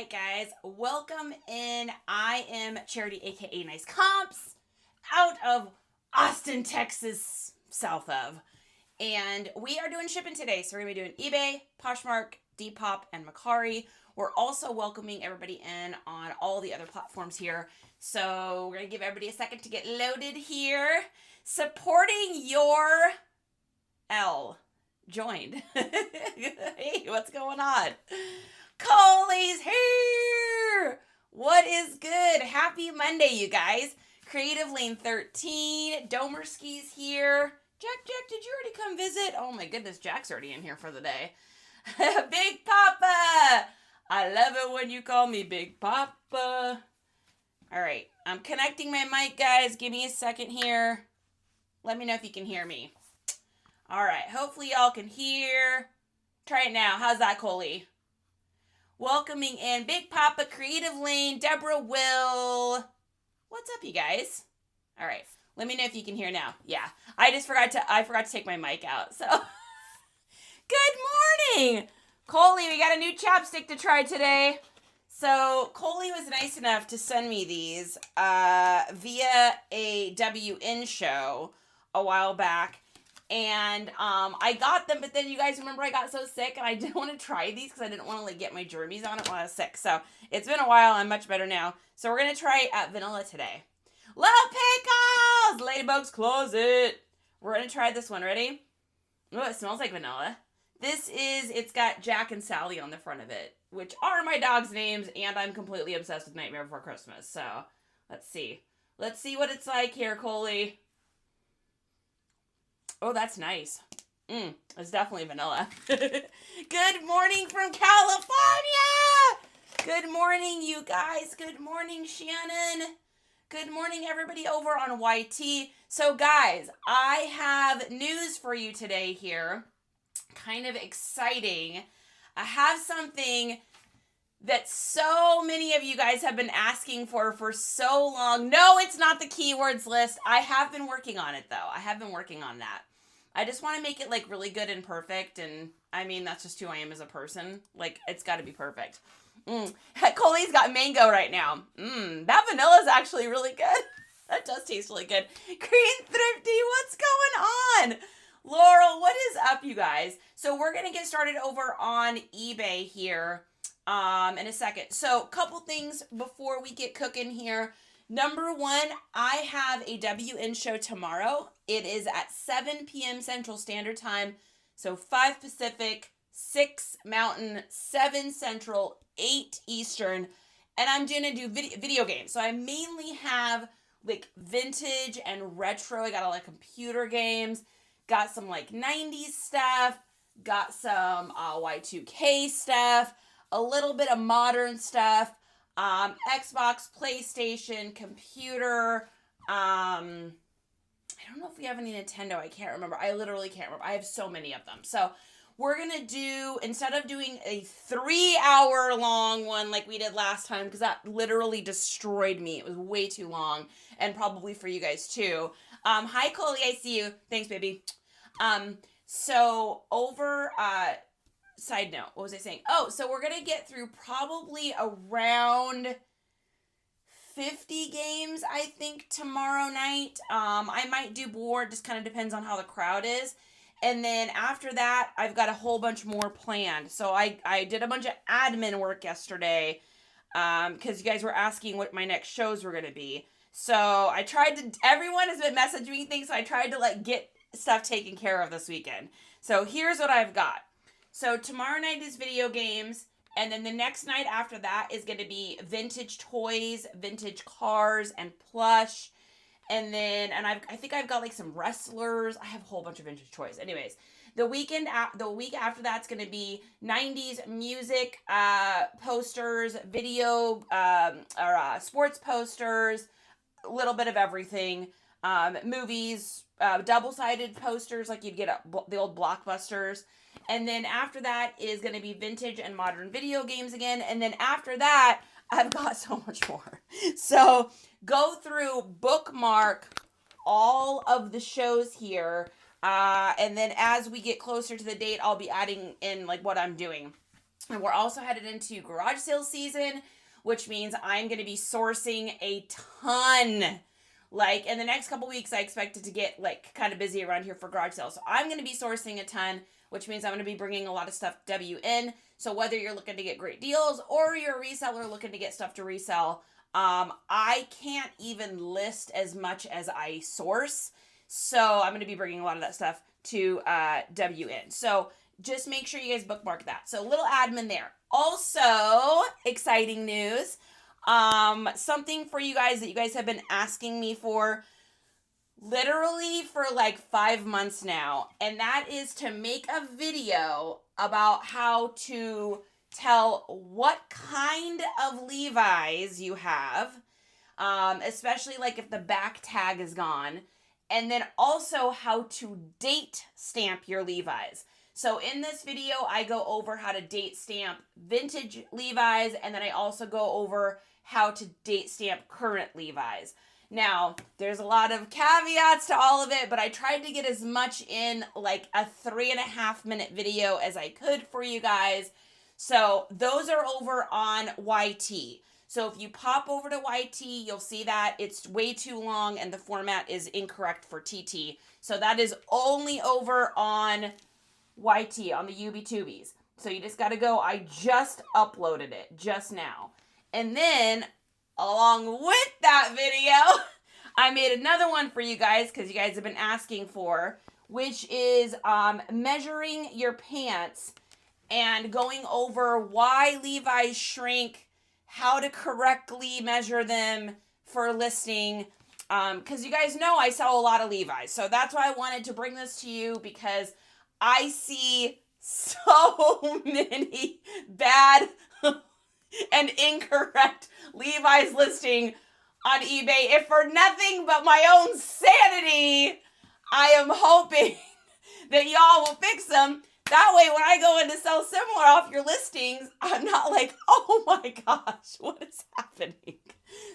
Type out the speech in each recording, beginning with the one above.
right, guys, welcome in. I am Charity, aka NiceComps, out of Austin, Texas, south of. And we are doing shipping today. So we're going to be doing eBay, Poshmark, Depop, and Mercari. We're also welcoming everybody in on all the other platforms here. So we're going to give everybody a second to get loaded here. Supporting your L. Joined. Hey, what's going on? Coley's here! What is good? Happy Monday, you guys. Creative Lane 13. Domerski's here. Jack, did you already come visit? Oh my goodness, Jack's already in here for the day. Big Papa! I love it when you call me Big Papa. All right, I'm connecting my mic, guys. Give me a second here. Let me know if you can hear me. All right, hopefully y'all can hear. Try it now. How's that, Coley? Welcoming in Big Papa, Creative Lane, Deborah Will. What's up, you guys? All right, let me know if you can hear now. Yeah, I forgot to take my mic out, so. Good morning! Coley, we got a new chapstick to try today. So, Coley was nice enough to send me these via a WN show a while back. And I got them, but then you guys remember I got so sick and I didn't want to try these because I didn't want to get my germies on it while I was sick. So it's been a while. I'm much better now. So we're going to try vanilla today. Little Pickles! Ladybug's Closet. We're going to try this one. Ready? Oh, it smells like vanilla. It's got Jack and Sally on the front of it, which are my dog's names, and I'm completely obsessed with Nightmare Before Christmas. So let's see. Let's see what it's like here, Coley. Oh, that's nice. It's definitely vanilla. Good morning from California! Good morning, you guys. Good morning, Shannon. Good morning, everybody over on YT. So, guys, I have news for you today here. Kind of exciting. I have something that so many of you guys have been asking for so long. No, it's not the keywords list. I have been working on it, though. I have been working on that. I just want to make it, like, really good and perfect, and, I mean, that's just who I am as a person. Like, it's got to be perfect. Coley's got mango right now. That vanilla is actually really good. That does taste really good. Green Thrifty, what's going on? Laurel, what is up, you guys? So we're going to get started over on eBay here in a second. So, couple things before we get cooking here. Number one, I have a WN show tomorrow. It is at 7 p.m. Central Standard Time. So 5 Pacific, 6 Mountain, 7 Central, 8 Eastern. And I'm going to do video games. So I mainly have like vintage and retro. I got a lot of computer games. Got some like 90s stuff. Got some Y2K stuff. A little bit of modern stuff. Xbox, PlayStation, computer. I don't know if we have any Nintendo. I can't remember. I literally can't remember. I have so many of them. So we're going to do, instead of doing a 3-hour long one like we did last time, because that literally destroyed me. It was way too long, and probably for you guys too. Hi, Coley. I see you. Thanks, baby. So over, side note, what was I saying? Oh, so we're going to get through probably around 50 games, I think, tomorrow night. I might do more, just kind of depends on how the crowd is. And then after that, I've got a whole bunch more planned. So I did a bunch of admin work yesterday, because you guys were asking what my next shows were going to be. So I tried to, everyone has been messaging me things, so I tried to like get stuff taken care of this weekend. So here's what I've got. So tomorrow night is video games, and then the next night after that is going to be vintage toys, vintage cars, and plush. And then, I think I've got like some wrestlers. I have a whole bunch of vintage toys. Anyways, the week after that's going to be 90s music posters, video sports posters, a little bit of everything, movies, double-sided posters like you'd get at the old Blockbusters. And then after that is going to be vintage and modern video games again. And then after that, I've got so much more. So go through, bookmark all of the shows here. And then as we get closer to the date, I'll be adding in like what I'm doing. And we're also headed into garage sale season, which means I'm going to be sourcing a ton. Like, in the next couple weeks, I expect it to get, like, kind of busy around here for garage sales. So I'm going to be sourcing a ton, which means I'm going to be bringing a lot of stuff W in. So whether you're looking to get great deals or you're a reseller looking to get stuff to resell, I can't even list as much as I source. So I'm going to be bringing a lot of that stuff to W in. So just make sure you guys bookmark that. So a little admin there. Also, exciting news. Something for you guys that you guys have been asking me for literally for like 5 months now. And that is to make a video about how to tell what kind of Levi's you have. Especially like if the back tag is gone. And then also how to date stamp your Levi's. So in this video, I go over how to date stamp vintage Levi's, and then I also go over how to date stamp current Levi's. Now, there's a lot of caveats to all of it, but I tried to get as much in like a 3.5 minute video as I could for you guys. So those are over on YT. So if you pop over to YT, you'll see that it's way too long and the format is incorrect for TT. So that is only over on YT, on the UB2Bs. So you just got to go. I just uploaded it just now. And then along with that video, I made another one for you guys because you guys have been asking for, which is measuring your pants and going over why Levi's shrink, how to correctly measure them for listing. Because you guys know I sell a lot of Levi's. So that's why I wanted to bring this to you, because I see so many bad and incorrect Levi's listing on eBay. If for nothing but my own sanity, I am hoping that y'all will fix them. That way, when I go in to sell similar off your listings, I'm not like, oh my gosh, what is happening?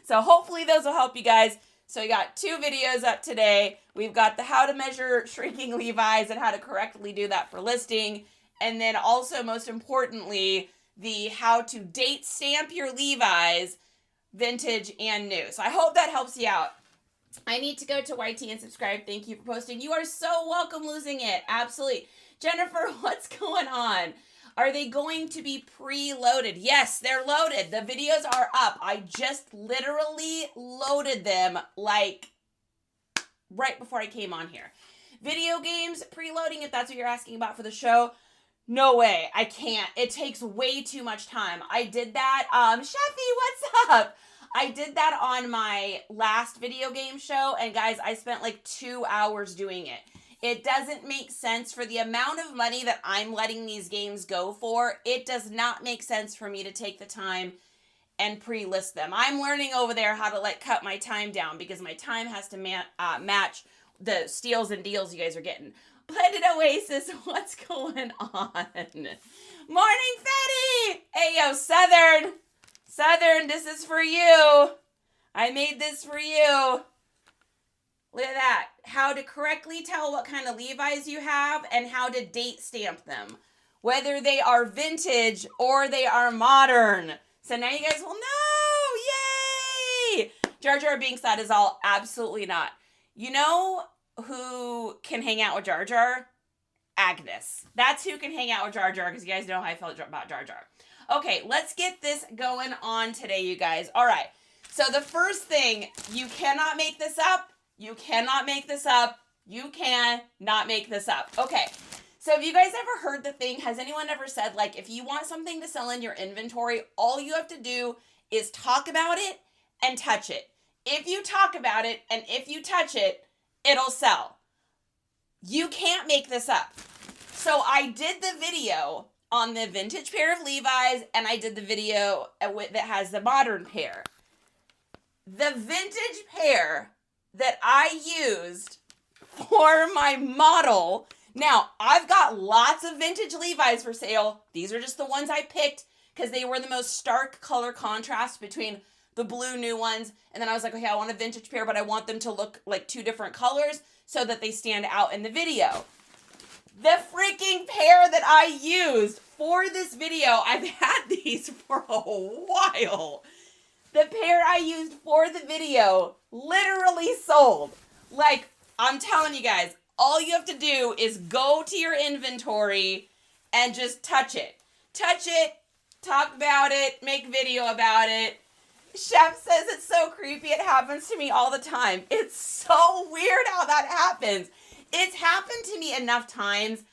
So hopefully those will help you guys. So we got 2 videos up today. We've got the how to measure shrinking Levi's and how to correctly do that for listing. And then also, most importantly, the how to date stamp your Levi's, vintage and new. So I hope that helps you out. I need to go to YT and subscribe. Thank you for posting. You are so welcome, losing it. Absolutely. Jennifer, what's going on? Are they going to be preloaded? Yes, they're loaded. The videos are up. I just literally loaded them like right before I came on here. Video games, preloading, if that's what you're asking about for the show. No way. I can't. It takes way too much time. I did that. Sheffy, what's up? I did that on my last video game show, and guys, I spent like 2 hours doing it. It doesn't make sense for the amount of money that I'm letting these games go for. It does not make sense for me to take the time and pre-list them. I'm learning over there how to like cut my time down because my time has to match the steals and deals you guys are getting. Blended Oasis, what's going on? Morning, Fetty! Hey, yo, Southern. Southern, this is for you. I made this for you. Look at that. How to correctly tell what kind of Levi's you have and how to date stamp them. Whether they are vintage or they are modern. So now you guys will know. Yay! Jar Jar Binks, that is all absolutely not. You know who can hang out with Jar Jar? Agnes. That's who can hang out with Jar Jar, because you guys know how I felt about Jar Jar. Okay, let's get this going on today, you guys. All right. So the first thing, you cannot make this up. You cannot make this up. You cannot make this up. Okay. So have you guys ever heard the thing? Has anyone ever said, like, if you want something to sell in your inventory, all you have to do is talk about it and touch it. If you talk about it and if you touch it, it'll sell. You can't make this up. So I did the video on the vintage pair of Levi's, and I did the video that has the modern pair. The vintage pair that I used for my model. Now, I've got lots of vintage Levi's for sale. These are just the ones I picked because they were the most stark color contrast between the blue new ones. And then I was like, okay, I want a vintage pair, but I want them to look like 2 different colors so that they stand out in the video. The freaking pair that I used for this video, I've had these for a while. The pair I used for the video literally sold. Like, I'm telling you guys, all you have to do is go to your inventory and just touch it. Touch it, talk about it, make video about it. Chef says it's so creepy. It happens to me all the time. It's so weird how that happens. It's happened to me enough times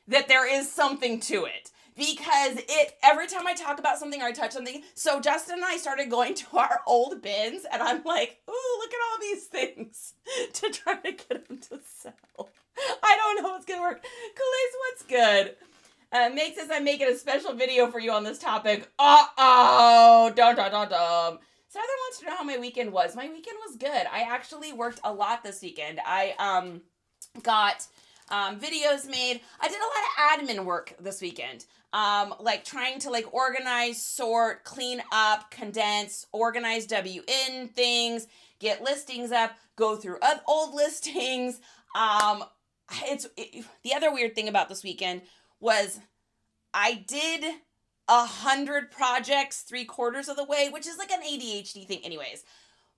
that there is something to it. Because every time I talk about something or I touch something, so Justin and I started going to our old bins, and I'm like, ooh, look at all these things to try to get them to sell. I don't know what's going to work. Calais, what's good? Make says I'm making a special video for you on this topic. Uh-oh. Dum. Southern wants to know how my weekend was. My weekend was good. I actually worked a lot this weekend. I got videos made. I did a lot of admin work this weekend. Like trying to like organize, sort, clean up, condense, organize WN things, get listings up, go through old listings. The other weird thing about this weekend was I did 100 projects 3/4 of the way, which is like an ADHD thing anyways.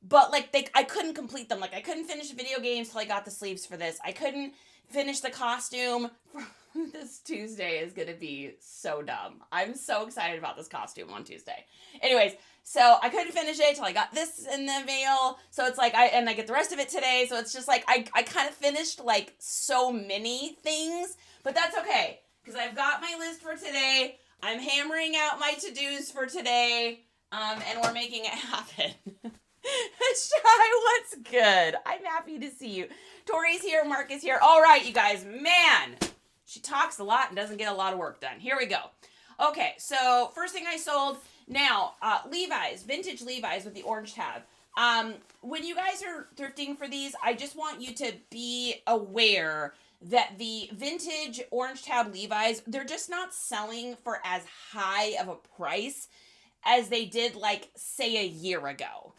But like I couldn't complete them. Like I couldn't finish video games till I got the sleeves for this. I couldn't finish the costume. This Tuesday is gonna be so dumb. I'm so excited about this costume on Tuesday. Anyways, so I couldn't finish it till I got this in the mail. So it's like I get the rest of it today. So it's just like I kind of finished like so many things, but that's okay because I've got my list for today. I'm hammering out my to-dos for today, and we're making it happen. Shy, what's good? I'm happy to see you. Tori's here, Mark is here. All right, you guys, man, she talks a lot and doesn't get a lot of work done. Here we go. Okay, so first thing I sold, now, Levi's, vintage Levi's with the orange tab. When you guys are thrifting for these, I just want you to be aware that the vintage orange tab Levi's, they're just not selling for as high of a price as they did like say a year ago.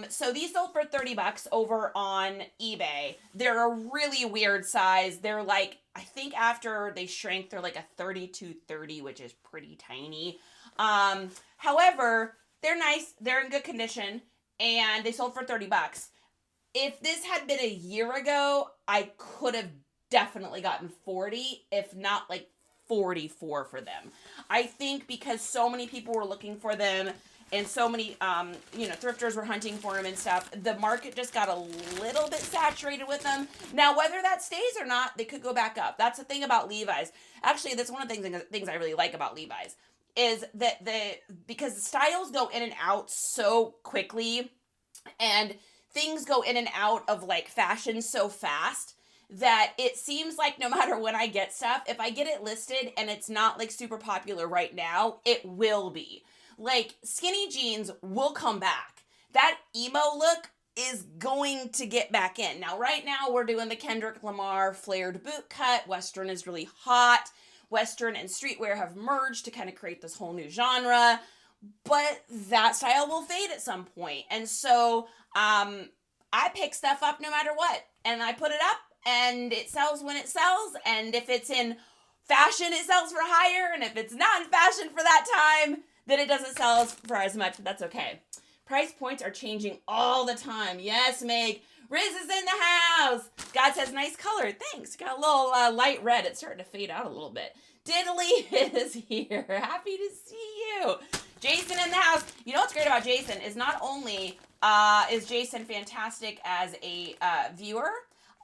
So these sold for $30 over on eBay. They're a really weird size. They're like, I think after they shrink, they're like a 32-30, which is pretty tiny. However, they're nice. They're in good condition and they sold for $30. If this had been a year ago, I could have definitely gotten 40, if not like 44 for them. I think because so many people were looking for them and so many, thrifters were hunting for them and stuff, the market just got a little bit saturated with them. Now, whether that stays or not, they could go back up. That's the thing about Levi's. Actually, that's one of the things I really like about Levi's is that because the styles go in and out so quickly and things go in and out of like fashion so fast that it seems like no matter when I get stuff, if I get it listed and it's not like super popular right now, it will be. Like skinny jeans will come back. That emo look is going to get back in. Now, right now we're doing the Kendrick Lamar flared boot cut. Western is really hot. Western and streetwear have merged to kind of create this whole new genre, but that style will fade at some point. And so, I pick stuff up no matter what, and I put it up, and it sells when it sells, and if it's in fashion, it sells for higher, and if it's not in fashion for that time, then it doesn't sell for as much, but that's okay. Price points are changing all the time. Yes, Meg. Riz is in the house. God says, nice color. Thanks. Got a little light red. It's starting to fade out a little bit. Diddly is here. Happy to see you. Jason in the house. You know what's great about Jason is not only is Jason fantastic as a viewer,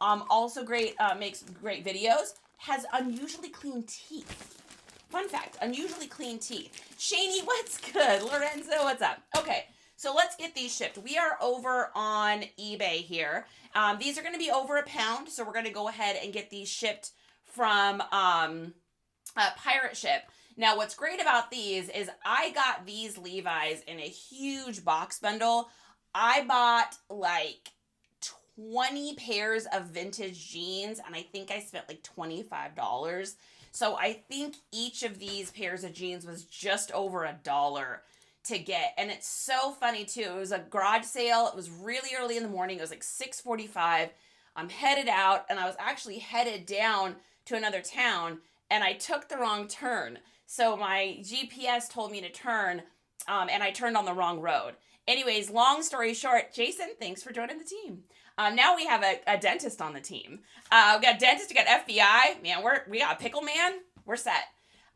also great, makes great videos, has unusually clean teeth. Fun fact, unusually clean teeth. Shani, what's good? Lorenzo, what's up? Okay, so let's get these shipped. We are over on eBay here. These are going to be over £1, so we're going to go ahead and get these shipped from Pirate Ship. Now, what's great about these is I got these Levi's in a huge box bundle. I bought like 20 pairs of vintage jeans, and I think I spent like $25. So I think each of these pairs of jeans was just over $1 to get. And it's so funny too. It was a garage sale. It was really early in the morning. It was like 6:45. I'm headed out, and I was actually headed down to another town. and I took the wrong turn. So my GPS told me to turn, and I turned on the wrong road. Anyways, long story short, Jason, thanks for joining the team. Now we have a dentist on the team. We got dentist, we got FBI. Man, we got a pickle man. We're set.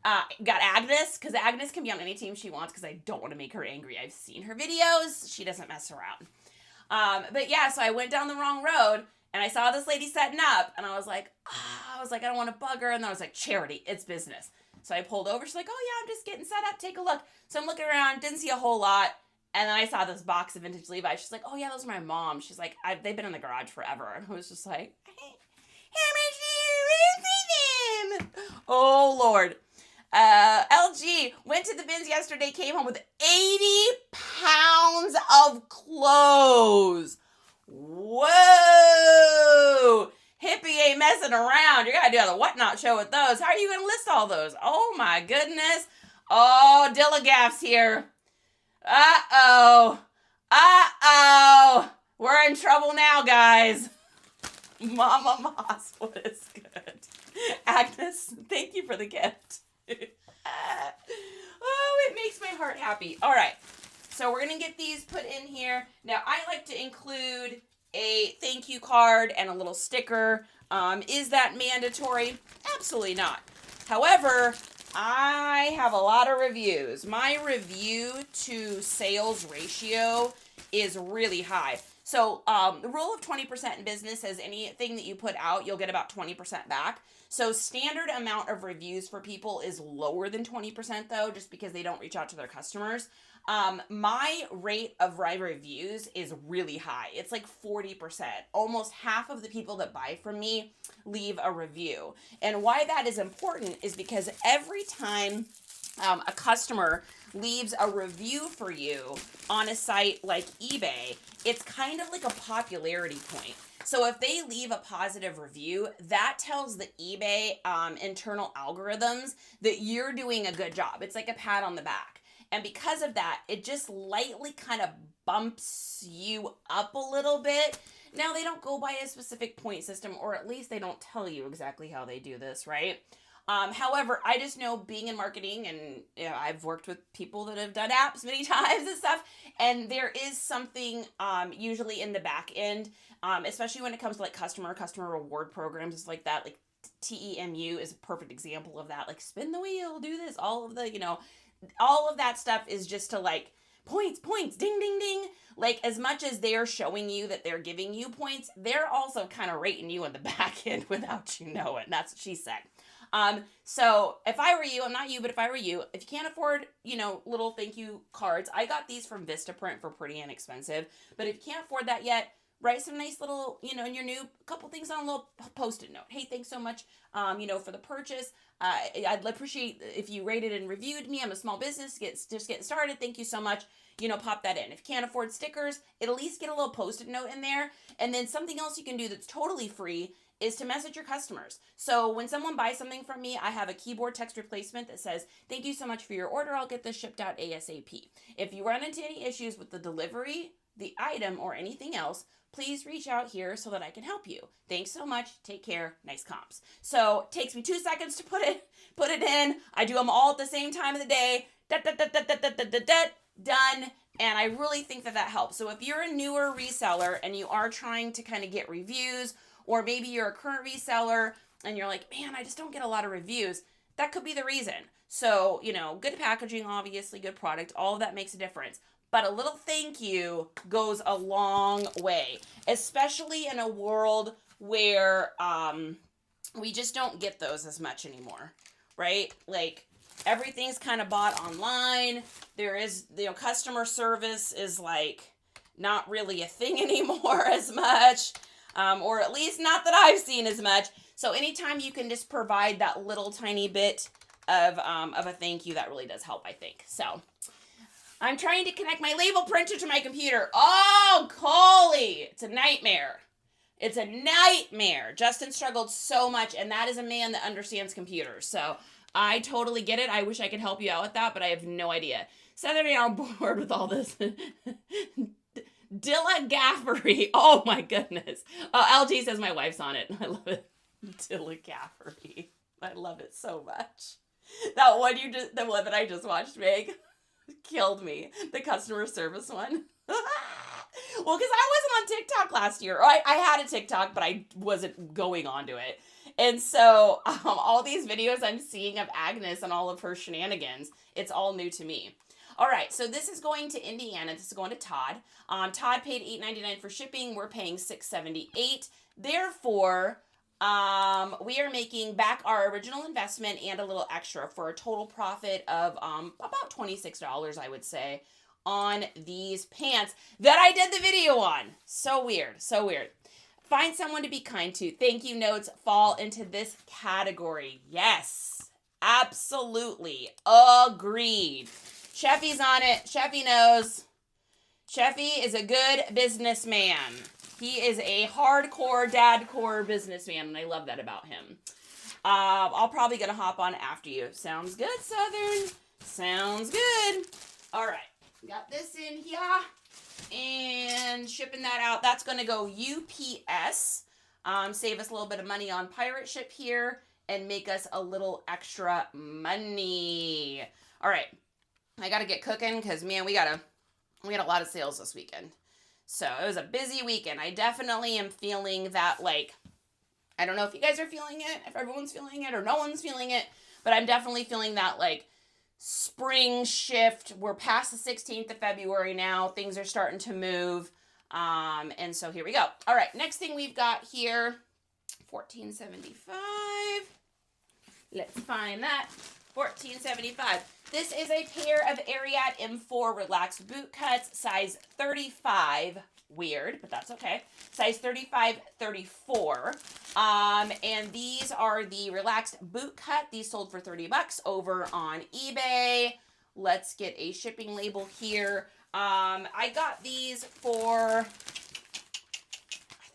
Got Agnes, because Agnes can be on any team she wants, because I don't want to make her angry. I've seen her videos. She doesn't mess around. But yeah, so I went down the wrong road, and I saw this lady setting up, and I was like, I don't want to bug her. And then I was like, Charity, it's business. So I pulled over. She's like, oh yeah, I'm just getting set up. Take a look. So I'm looking around, didn't see a whole lot. And then I saw this box of vintage Levi's. She's like, oh yeah, those are my mom. She's like, they've been in the garage forever. And I was just like, how much do you rent for them? Oh Lord. LG went to the bins yesterday, came home with 80 pounds of clothes. Whoa. Hippie ain't messing around. You're gonna do the whatnot show with those. How are you gonna list all those? Oh my goodness. Oh, Dillagaff's here. Uh-oh. We're in trouble now, guys. Mama Moss, what is good? Agnes, thank you for the gift. Oh, it makes my heart happy. All right, so we're going to get these put in here. Now, I like to include a thank you card and a little sticker. Is that mandatory? Absolutely not. However, I have a lot of reviews. My review to sales ratio is really high. So the rule of 20% in business says anything that you put out, you'll get about 20% back. So standard amount of reviews for people is lower than 20% though, just because they don't reach out to their customers. My rate of reviews is really high. It's like 40%. Almost half of the people that buy from me leave a review. And why that is important is because every time a customer leaves a review for you on a site like eBay, it's kind of like a popularity point. So if they leave a positive review, that tells the eBay internal algorithms that you're doing a good job. It's like a pat on the back. And because of that, it just lightly kind of bumps you up a little bit. Now, they don't go by a specific point system, or at least they don't tell you exactly how they do this, right? However, I just know being in marketing, and I've worked with people that have done apps many times and stuff, and there is something usually in the back end, especially when it comes to like customer reward programs, it's like that. Like TEMU is a perfect example of that. Like spin the wheel, do this, all of the, all of that stuff is just to like points, ding, ding, ding. Like as much as they're showing you that they're giving you points, they're also kind of rating you in the back end without you knowing. That's what she said. So if I were you, I'm not you, but if I were you, if you can't afford, little thank you cards, I got these from Vistaprint for pretty inexpensive, but if you can't afford that yet, write some nice little, in your new couple things on a little post-it note. Hey, thanks so much, for the purchase. I'd appreciate if you rated and reviewed me. I'm a small business, just getting started. Thank you so much. Pop that in. If you can't afford stickers, at least get a little post-it note in there. And then something else you can do that's totally free is to message your customers. So when someone buys something from me, I have a keyboard text replacement that says, thank you so much for your order. I'll get this shipped out ASAP. If you run into any issues with the delivery, the item, or anything else, please reach out here so that I can help you. Thanks so much. Take care. NiceComps. So it takes me 2 seconds to put it in. I do them all at the same time of the day. Done. And I really think that helps. So if you're a newer reseller and you are trying to kind of get reviews, or maybe you're a current reseller and you're like, man, I just don't get a lot of reviews, that could be the reason. So, good packaging, obviously, good product, all of that makes a difference. But a little thank you goes a long way, especially in a world where we just don't get those as much anymore, right? Like, everything's kind of bought online. There is, customer service is like not really a thing anymore as much, or at least not that I've seen as much. So anytime you can just provide that little tiny bit of a thank you, that really does help, I think. So I'm trying to connect my label printer to my computer. Oh, Coley, it's a nightmare. It's a nightmare. Justin struggled so much, and that is a man that understands computers. So I totally get it. I wish I could help you out with that, but I have no idea. Saturday on board with all this. Dilla Gaffery. Oh my goodness. LG says my wife's on it. I love it. Dilla Gaffery. I love it so much. That one the one that I just watched, Meg, killed me. The customer service one. Well, because I wasn't on TikTok last year. I had a TikTok, but I wasn't going onto it. And so all these videos I'm seeing of Agnes and all of her shenanigans, it's all new to me. All right, so this is going to Indiana. This is going to Todd. Todd paid $8.99 for shipping. We're paying $6.78. Therefore, we are making back our original investment and a little extra for a total profit of about $26, I would say, on these pants that I did the video on. So weird, so weird. Find someone to be kind to. Thank you notes fall into this category. Yes, absolutely. Agreed. Sheffy's on it. Sheffy knows. Sheffy is a good businessman. He is a hardcore, dadcore businessman, and I love that about him. I'll probably gonna hop on after you. Sounds good, Southern. Sounds good. All right. Got this in here. And shipping that out. That's going to go UPS. Save us a little bit of money on pirate ship here. And make us a little extra money. All right. I got to get cooking because, man, we got a lot of sales this weekend. So it was a busy weekend. I definitely am feeling that, like, I don't know if you guys are feeling it, if everyone's feeling it or no one's feeling it. But I'm definitely feeling that, like, spring shift. We're past the 16th of February now. Things are starting to move. And so here we go. All right. Next thing we've got here, $14.75. Let's find that. $14.75. This is a pair of Ariat M4 relaxed boot cuts, size 35. Weird, but that's okay. Size 35, 34. And these are the relaxed boot cut. These sold for $30 over on eBay. Let's get a shipping label here. I got these for, I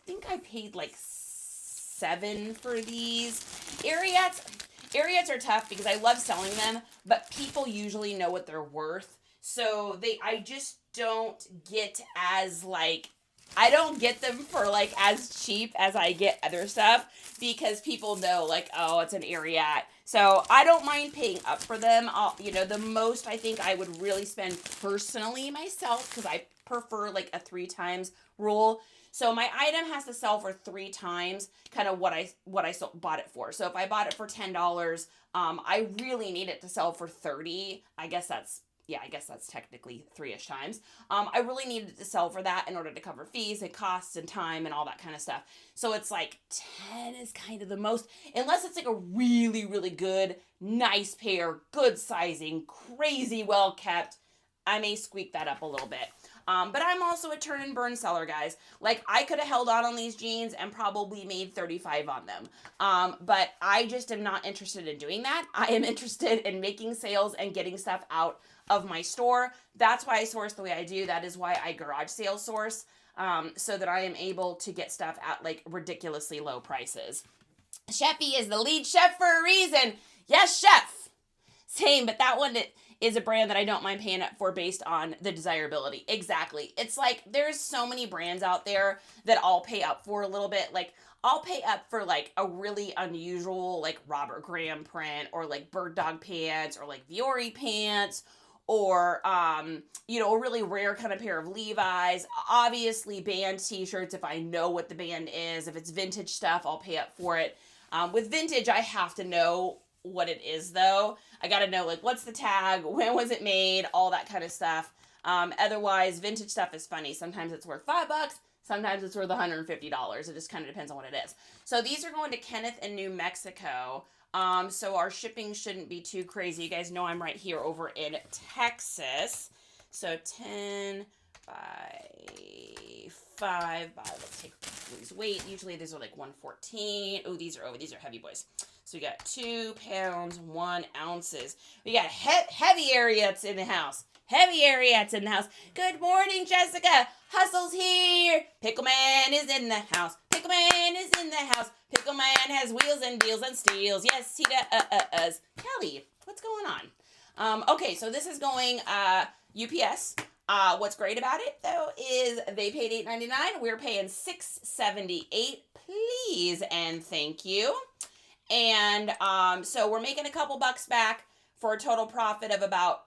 think I paid like $7 for these. Ariats are tough because I love selling them, but people usually know what they're worth. So I just don't get as like, I don't get them for like as cheap as I get other stuff because people know like, oh, it's an Ariat. So I don't mind paying up for them. The most I think I would really spend personally myself, because I prefer like a 3 times rule. So my item has to sell for 3 times kind of what I bought it for. So if I bought it for $10, I really need it to sell for $30. I guess that's technically 3-ish times. I really needed to sell for that in order to cover fees and costs and time and all that kind of stuff. So it's like 10 is kind of the most, unless it's like a really, really good, nice pair, good sizing, crazy well kept, I may squeak that up a little bit. But I'm also a turn and burn seller, guys. Like, I could have held on these jeans and probably made $35 on them. But I just am not interested in doing that. I am interested in making sales and getting stuff out of my store. That's why I source the way I do. That is why I garage sale source, so that I am able to get stuff at like ridiculously low prices. Sheffy is the lead chef for a reason. Yes, chef. Same, but that one is a brand that I don't mind paying up for based on the desirability. Exactly. It's like there's so many brands out there that I'll pay up for a little bit. Like, I'll pay up for like a really unusual like Robert Graham print, or like bird dog pants, or like Viore pants, or a really rare kind of pair of Levi's. Obviously band t-shirts if I know what the band is. If it's vintage stuff, I'll pay up for it. With vintage, I have to know what it is though. I gotta know like what's the tag, when was it made, all that kind of stuff. Otherwise, vintage stuff is funny. Sometimes it's worth $5, sometimes it's worth $150. It just kind of depends on what it is. So these are going to Kenneth in New Mexico. So our shipping shouldn't be too crazy. You guys know I'm right here over in Texas. So 10 by 5 by, let's take these weight. Usually these are like 114. Oh, these are heavy boys. So we got 2 pounds, 1 ounces. We got heavy Ariats in the house. Heavy Ariats in the house. Good morning, Jessica. Hustle's here. Pickle Man is in the house. Pickle Man is in the house. Pickle Man has wheels and deals and steals. Yes, he does. Kelly, what's going on? Okay, so this is going UPS. What's great about it, though, is they paid $8.99. We're paying $6.78. Please and thank you. And so we're making a couple bucks back for a total profit of about,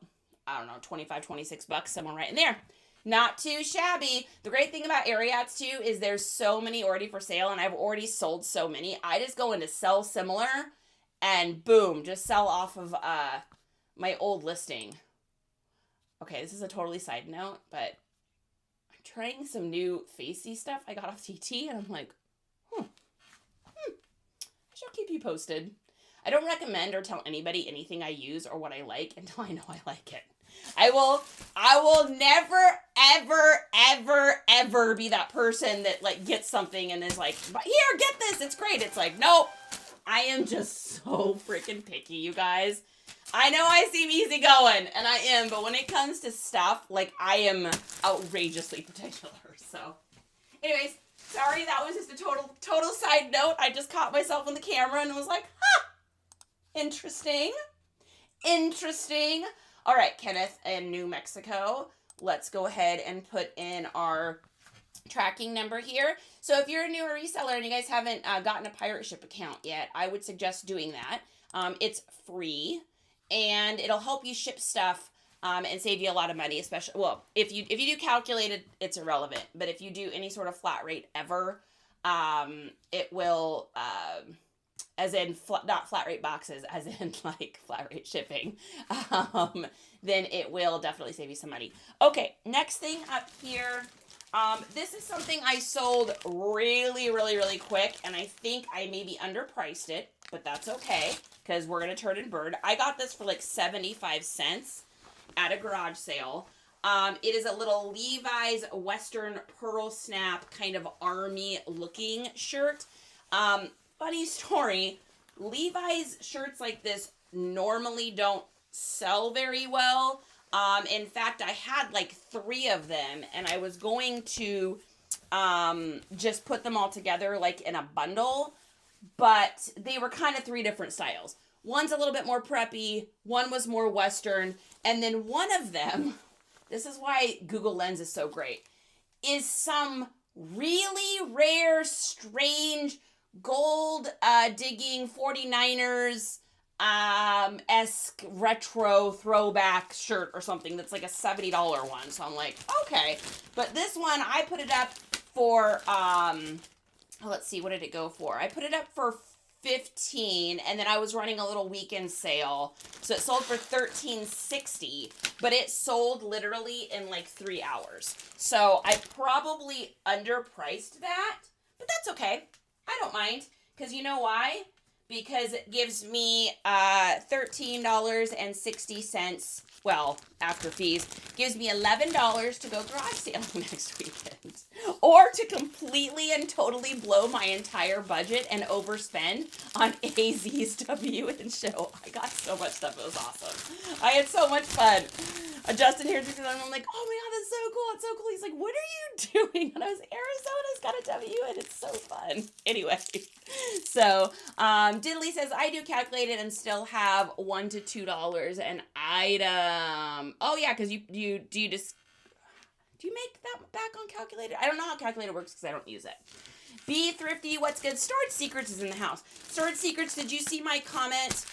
I don't know, 25, 26 bucks, somewhere right in there. Not too shabby. The great thing about Ariats too is there's so many already for sale, and I've already sold so many. I just go into sell similar and boom, just sell off of my old listing. Okay, this is a totally side note, but I'm trying some new Facey stuff I got off TT, and I'm like, I shall keep you posted. I don't recommend or tell anybody anything I use or what I like until I know I like it. I will never, ever be that person that like gets something and is like, here, get this, it's great. It's like, nope. I am just so freaking picky, you guys. I know I seem easygoing, and I am, but when it comes to stuff, like, I am outrageously particular. So, anyways, sorry, that was just a total side note. I just caught myself on the camera and was like, interesting. All right, Kenneth in New Mexico, let's go ahead and put in our tracking number here. So if you're a newer reseller and you guys haven't gotten a pirate ship account yet, I would suggest doing that. It's free, and it'll help you ship stuff and save you a lot of money, especially, well, if you do calculated, it's irrelevant, but if you do any sort of flat rate ever, it will, as in not flat rate boxes, as in like flat rate shipping, then it will definitely save you some money. Okay, next thing up here, this is something I sold really quick, and I think I maybe underpriced it, but that's okay, because we're going to turn and burn. I got this for like 75 cents at a garage sale. It is a little Levi's Western Pearl Snap kind of army looking shirt. Funny story, Levi's shirts like this normally don't sell very well. In fact, I had like 3 of them, and I was going to just put them all together like in a bundle, but they were kind of 3 different styles. One's a little bit more preppy, one was more Western, and then one of them, this is why Google Lens is so great, is some really rare, strange, gold digging 49ers esque retro throwback shirt or something that's like a $70 one. So I'm like, okay. But this one, I put it up for, let's see, what did it go for? I put it up for 15, and then I was running a little weekend sale. So it sold for $13.60, but it sold literally in like 3 hours. So I probably underpriced that, but that's okay. I don't mind, because you know why? Because it gives me $13.60, well, after fees, gives me $11 to go garage sailing next weekend. Or to completely and totally blow my entire budget and overspend on AZ's WN show. I got so much stuff. It was awesome. I had so much fun. Justin here, I'm like, oh my God, that's so cool. It's so cool. He's like, what are you doing? And I was, Arizona's got a W, and it's so fun. Anyway, so Diddley says, I do calculate it and still have $1 to $2 an item. Oh yeah, because do you make that back on calculator? I don't know how calculator works because I don't use it. Be thrifty. What's good? Storage Secrets is in the house. Storage Secrets, did you see my comment?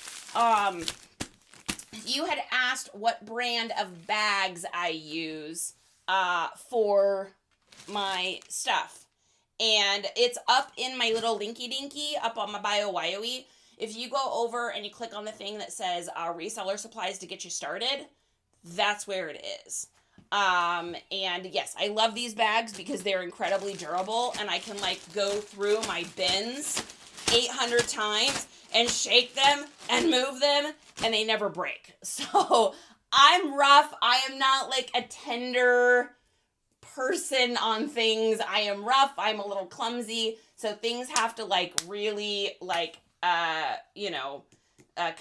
You had asked what brand of bags I use for my stuff. And it's up in my little linky dinky up on my bio. If you go over and you click on the thing that says reseller supplies to get you started, that's where it is. And yes, I love these bags because they're incredibly durable, and I can like go through my bins 800 times and shake them and move them, and they never break. So I'm rough. I am not like a tender person on things. I am rough. I'm a little clumsy. So things have to like really like,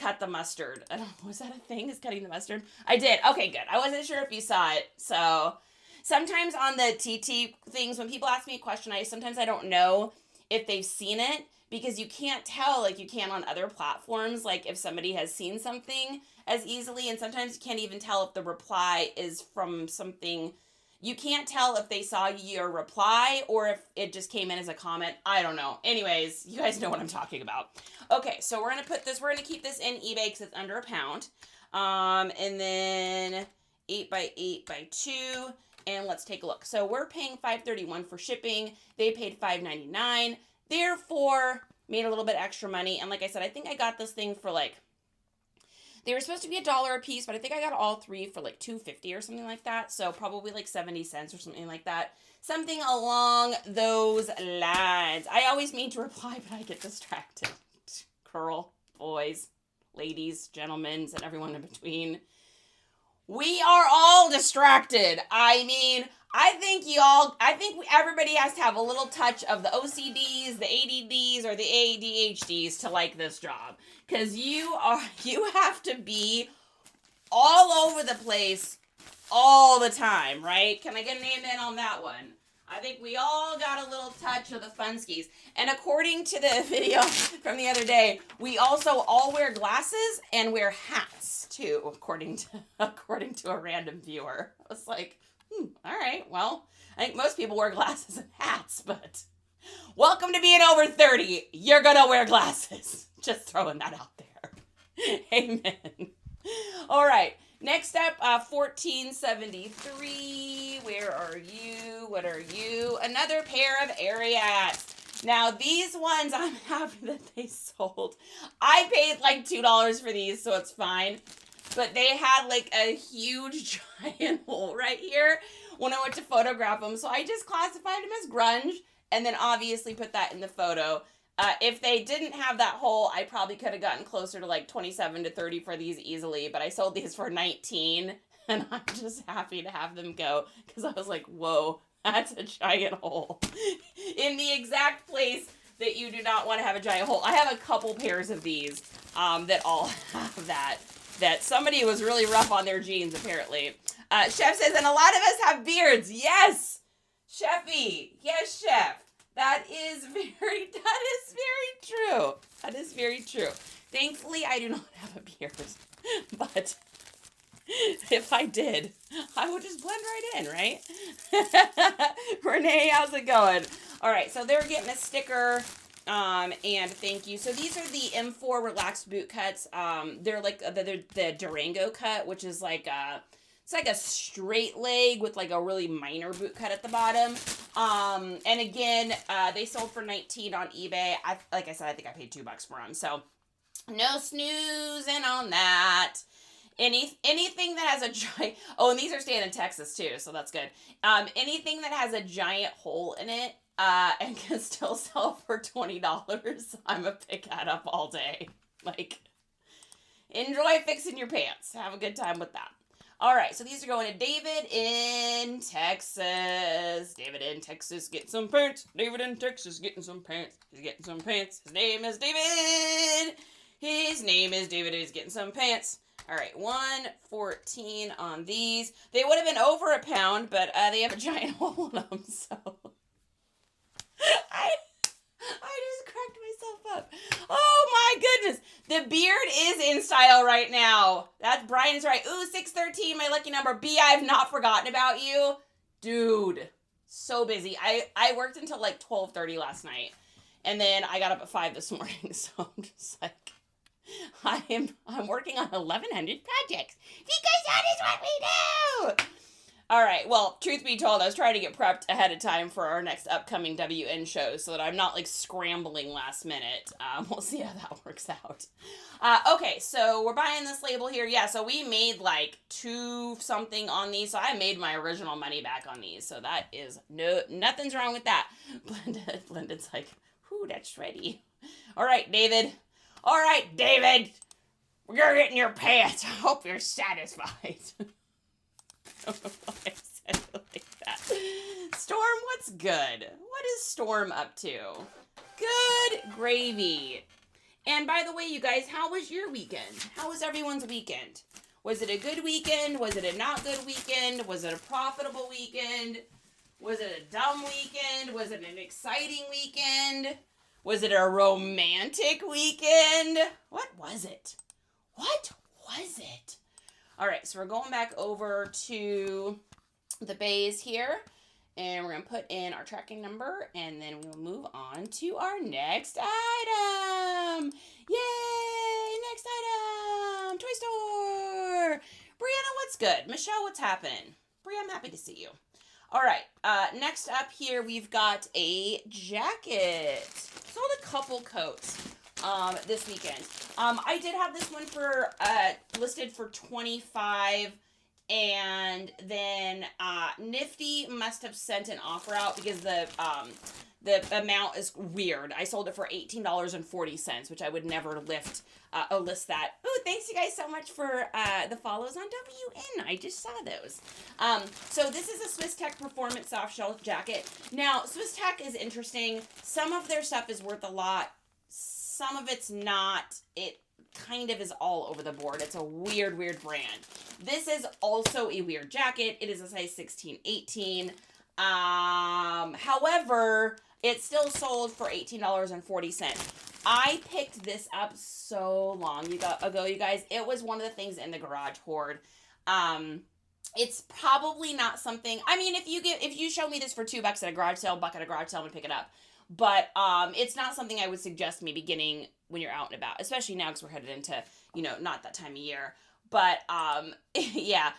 cut the mustard. I don't know, was that a thing? Is cutting the mustard? I did. Okay, good. I wasn't sure if you saw it. So sometimes on the TT things, when people ask me a question, sometimes I don't know if they've seen it, because you can't tell like you can on other platforms, like if somebody has seen something as easily, and sometimes you can't even tell if the reply is from something, You can't tell if they saw your reply or if it just came in as a comment. I don't know. Anyways, you guys know what I'm talking about. Okay, so we're going to keep this in eBay because it's under £1. And then 8 by 8 by 2. And let's take a look. So we're paying $5.31 for shipping. They paid $5.99. Therefore, made a little bit extra money. And like I said, I think I got this thing for like, they were supposed to be $1 a piece, but I think I got all 3 for like $2.50 or something like that. So probably like 70 cents or something like that. Something along those lines. I always mean to reply, but I get distracted. Girl, boys, ladies, gentlemen, and everyone in between. We are all distracted. I mean, I think everybody has to have a little touch of the OCDs, the ADDs, or the ADHDs to like this job. Because you have to be all over the place all the time, right? Can I get an amen on that one? I think we all got a little touch of the funskis. And according to the video from the other day, we also all wear glasses and wear hats too, according to a random viewer. I was like, all right, well, I think most people wear glasses and hats, but welcome to being over 30. You're gonna wear glasses. Just throwing that out there. Amen. All right. Next up, 1473. Where are you? What are you? Another pair of Ariats. Now, these ones, I'm happy that they sold. I paid like $2 for these, so it's fine. But they had like a huge giant hole right here when I went to photograph them. So I just classified them as grunge and then obviously put that in the photo. If they didn't have that hole, I probably could have gotten closer to like 27 to 30 for these easily, but I sold these for 19 and I'm just happy to have them go because I was like, whoa, that's a giant hole in the exact place that you do not want to have a giant hole. I have a couple pairs of these that all have that somebody was really rough on their jeans apparently. Chef says, and a lot of us have beards. Yes, Chefy. Yes, Chef. That is very true. That is very true. Thankfully, I do not have a beard, but if I did, I would just blend right in, right? Renee, how's it going? All right, so they're getting a sticker, and thank you. So these are the M4 relaxed boot cuts. They're like the Durango cut, which is like it's like a straight leg with like a really minor boot cut at the bottom. And again, they sold for 19 on eBay. Like I said, I think I paid $2 for them. So no snoozing on that. Anything that has a giant, and these are staying in Texas too, so that's good. Anything that has a giant hole in it, and can still sell for $20, I'm gonna pick that up all day. Like, enjoy fixing your pants. Have a good time with that. All right, so these are going to David in Texas. David in Texas getting some pants. David in Texas getting some pants. He's getting some pants. His name is David. He's getting some pants. All right, 114 on these. They would have been over £1, but they have a giant hole in them, so I just cracked myself up. Oh my goodness. The beard is in style right now. That Brian's right. Ooh, 613, my lucky number. B, I've not forgotten about you. Dude, so busy. I worked until like 12:30 last night. And then I got up at 5 this morning. So I'm just like, I'm working on 1,100 projects because that is what we do. All right. Well, truth be told, I was trying to get prepped ahead of time for our next upcoming WN show so that I'm not like scrambling last minute. We'll see how that works out. Okay. So we're buying this label here. Yeah. So we made like 2 something on these. So I made my original money back on these. So that is nothing's wrong with that. Blended's like, whoo, that's ready. All right, David. All right, David. You're getting your pants. I hope you're satisfied. I don't know why I said it like that. Storm, what's good? What is Storm up to? Good gravy. And by the way, you guys, how was your weekend? How was everyone's weekend? Was it a good weekend? Was it a not good weekend? Was it a profitable weekend? Was it a dumb weekend? Was it an exciting weekend? Was it a romantic weekend? What was it? What was it? All right, so we're going back over to the bays here. And we're going to put in our tracking number, and then we will move on to our next item. Yay! Next item! Toy store! Brianna, what's good? Michelle, what's happening? Bri, I'm happy to see you. All right, next up here, we've got a jacket. Sold a couple coats this weekend. I did have this one for listed for $25. And then Nifty must have sent an offer out because the amount is weird. I sold it for $18.40, which I would never list that. Ooh, thanks you guys so much for the follows on WN. I just saw those. So this is a Swiss Tech Performance Soft Shell Jacket. Now, Swiss Tech is interesting. Some of their stuff is worth a lot. Some of it's not. It kind of is all over the board. It's a weird brand. This is also a weird jacket. It is a size 16-18. However, it still sold for $18.40. I picked this up so long ago, you guys. It was one of the things in the garage hoard. It's probably not something. I mean, if you show me this for $2 at a garage sale, buck at a garage sale, I'm gonna pick it up. But it's not something I would suggest maybe getting when you're out and about, especially now because we're headed into, not that time of year. But yeah,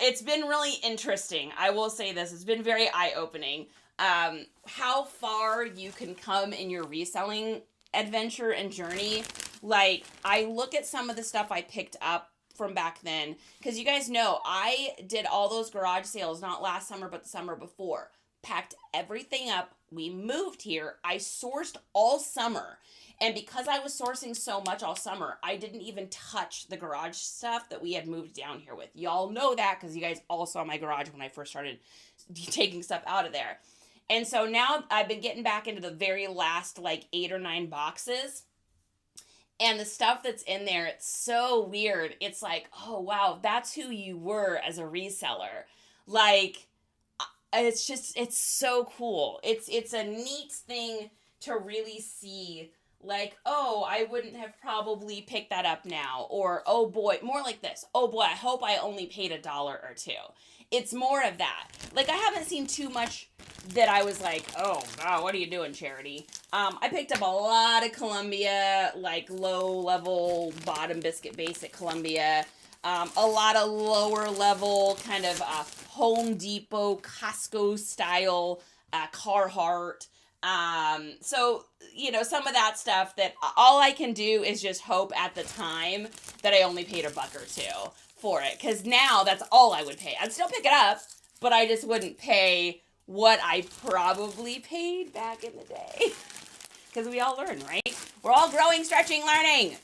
it's been really interesting. I will say this. It's been very eye-opening. How far you can come in your reselling adventure and journey. Like, I look at some of the stuff I picked up from back then, because you guys know I did all those garage sales, not last summer, but the summer before. Packed everything up. We moved here. I sourced all summer. And because I was sourcing so much all summer, I didn't even touch the garage stuff that we had moved down here with. Y'all know that because you guys all saw my garage when I first started taking stuff out of there. And so now I've been getting back into the very last 8 or 9 boxes. And the stuff that's in there, it's so weird. It's like, oh, wow, that's who you were as a reseller. It's so cool. It's a neat thing to really see. Oh, I wouldn't have probably picked that up now. Or, oh boy, more like this. Oh boy, I hope I only paid $1 or $2. It's more of that. I haven't seen too much that I was like, oh, God, what are you doing, Charity? I picked up a lot of Columbia, low-level, bottom biscuit basic Columbia. A lot of lower-level kind of Home Depot, Costco style, Carhartt. So, some of that stuff that all I can do is just hope at the time that I only paid $1 or $2 for it. Because now that's all I would pay. I'd still pick it up, but I just wouldn't pay what I probably paid back in the day. Because we all learn, right? We're all growing, stretching, learning.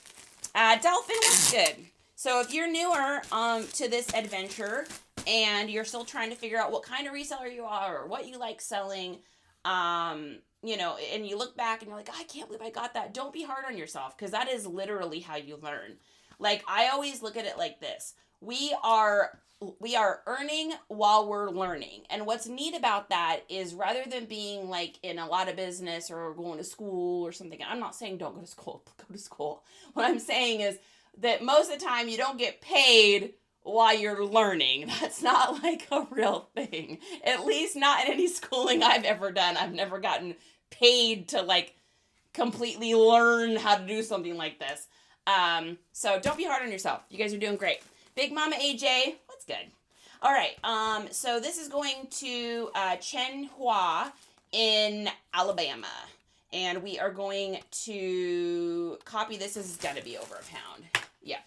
Dolphin, what's good? So if you're newer to this adventure and you're still trying to figure out what kind of reseller you are or what you like selling, and you look back and you're like, I can't believe I got that. Don't be hard on yourself, because that is literally how you learn. I always look at it like this. We are earning while we're learning. And what's neat about that is, rather than being in a lot of business or going to school or something, I'm not saying don't go to school, go to school. What I'm saying is that most of the time you don't get paid while you're learning. That's not a real thing. At least not in any schooling I've ever done. I've never gotten paid to completely learn how to do something like this. So don't be hard on yourself. You guys are doing great. Big Mama AJ, what's good? All right. So this is going to Chenhua in Alabama. And we are going to copy this. This has got to be over £1. Yeah.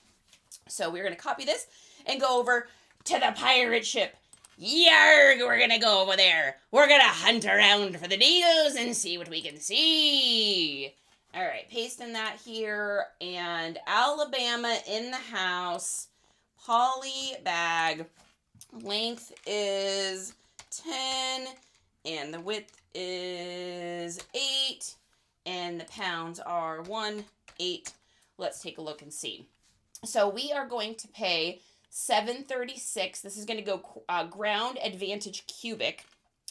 So we're going to copy this and go over to the pirate ship. Yarg, we're going to go over there. We're going to hunt around for the deals and see what we can see. All right, pasting that here. And Alabama in the house. Poly bag. Length is 10. And the width is 8. And the pounds are 1, 8. Let's take a look and see. So we are going to pay $7.36. This is going to go Ground Advantage Cubic,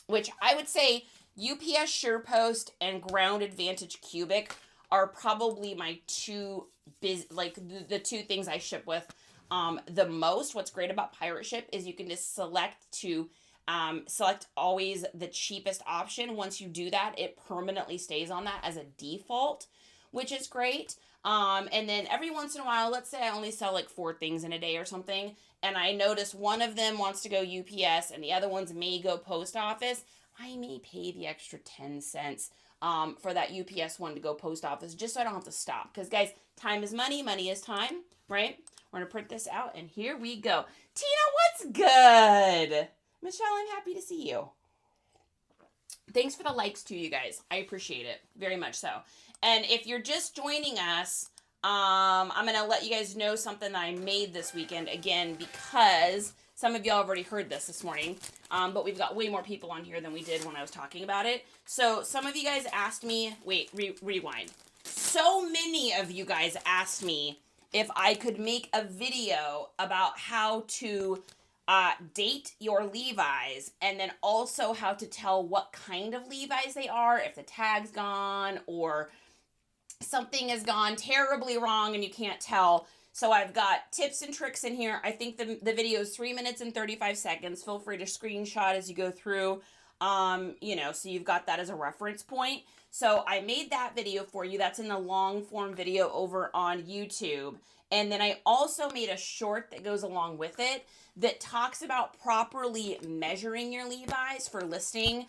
which I would say UPS SurePost and Ground Advantage Cubic are probably my two the two things I ship with the most. What's great about Pirate Ship is you can just select to Select always the cheapest option. Once you do that, it permanently stays on that as a default, which is great. And then every once in a while, let's say I only sell like 4 things in a day or something, and I notice one of them wants to go UPS and the other ones may go post office, I may pay the extra 10 cents for that UPS one to go post office, just so I don't have to stop. Because, guys, time is money, money is time, right? We're going to print this out, and here we go. Tina, what's good? Michelle, I'm happy to see you. Thanks for the likes too, you guys. I appreciate it very much so. And if you're just joining us, I'm going to let you guys know something that I made this weekend, again, because some of y'all have already heard this morning, but we've got way more people on here than we did when I was talking about it. So some of you guys asked me, wait, rewind. So many of you guys asked me if I could make a video about how to date your Levi's, and then also how to tell what kind of Levi's they are, if the tag's gone or something has gone terribly wrong and you can't tell. So I've got tips and tricks in here. I think the video is 3 minutes and 35 seconds. Feel free to screenshot as you go through, so you've got that as a reference point. So I made that video for you. That's in the long form video over on YouTube. And then I also made a short that goes along with it that talks about properly measuring your Levi's for listing,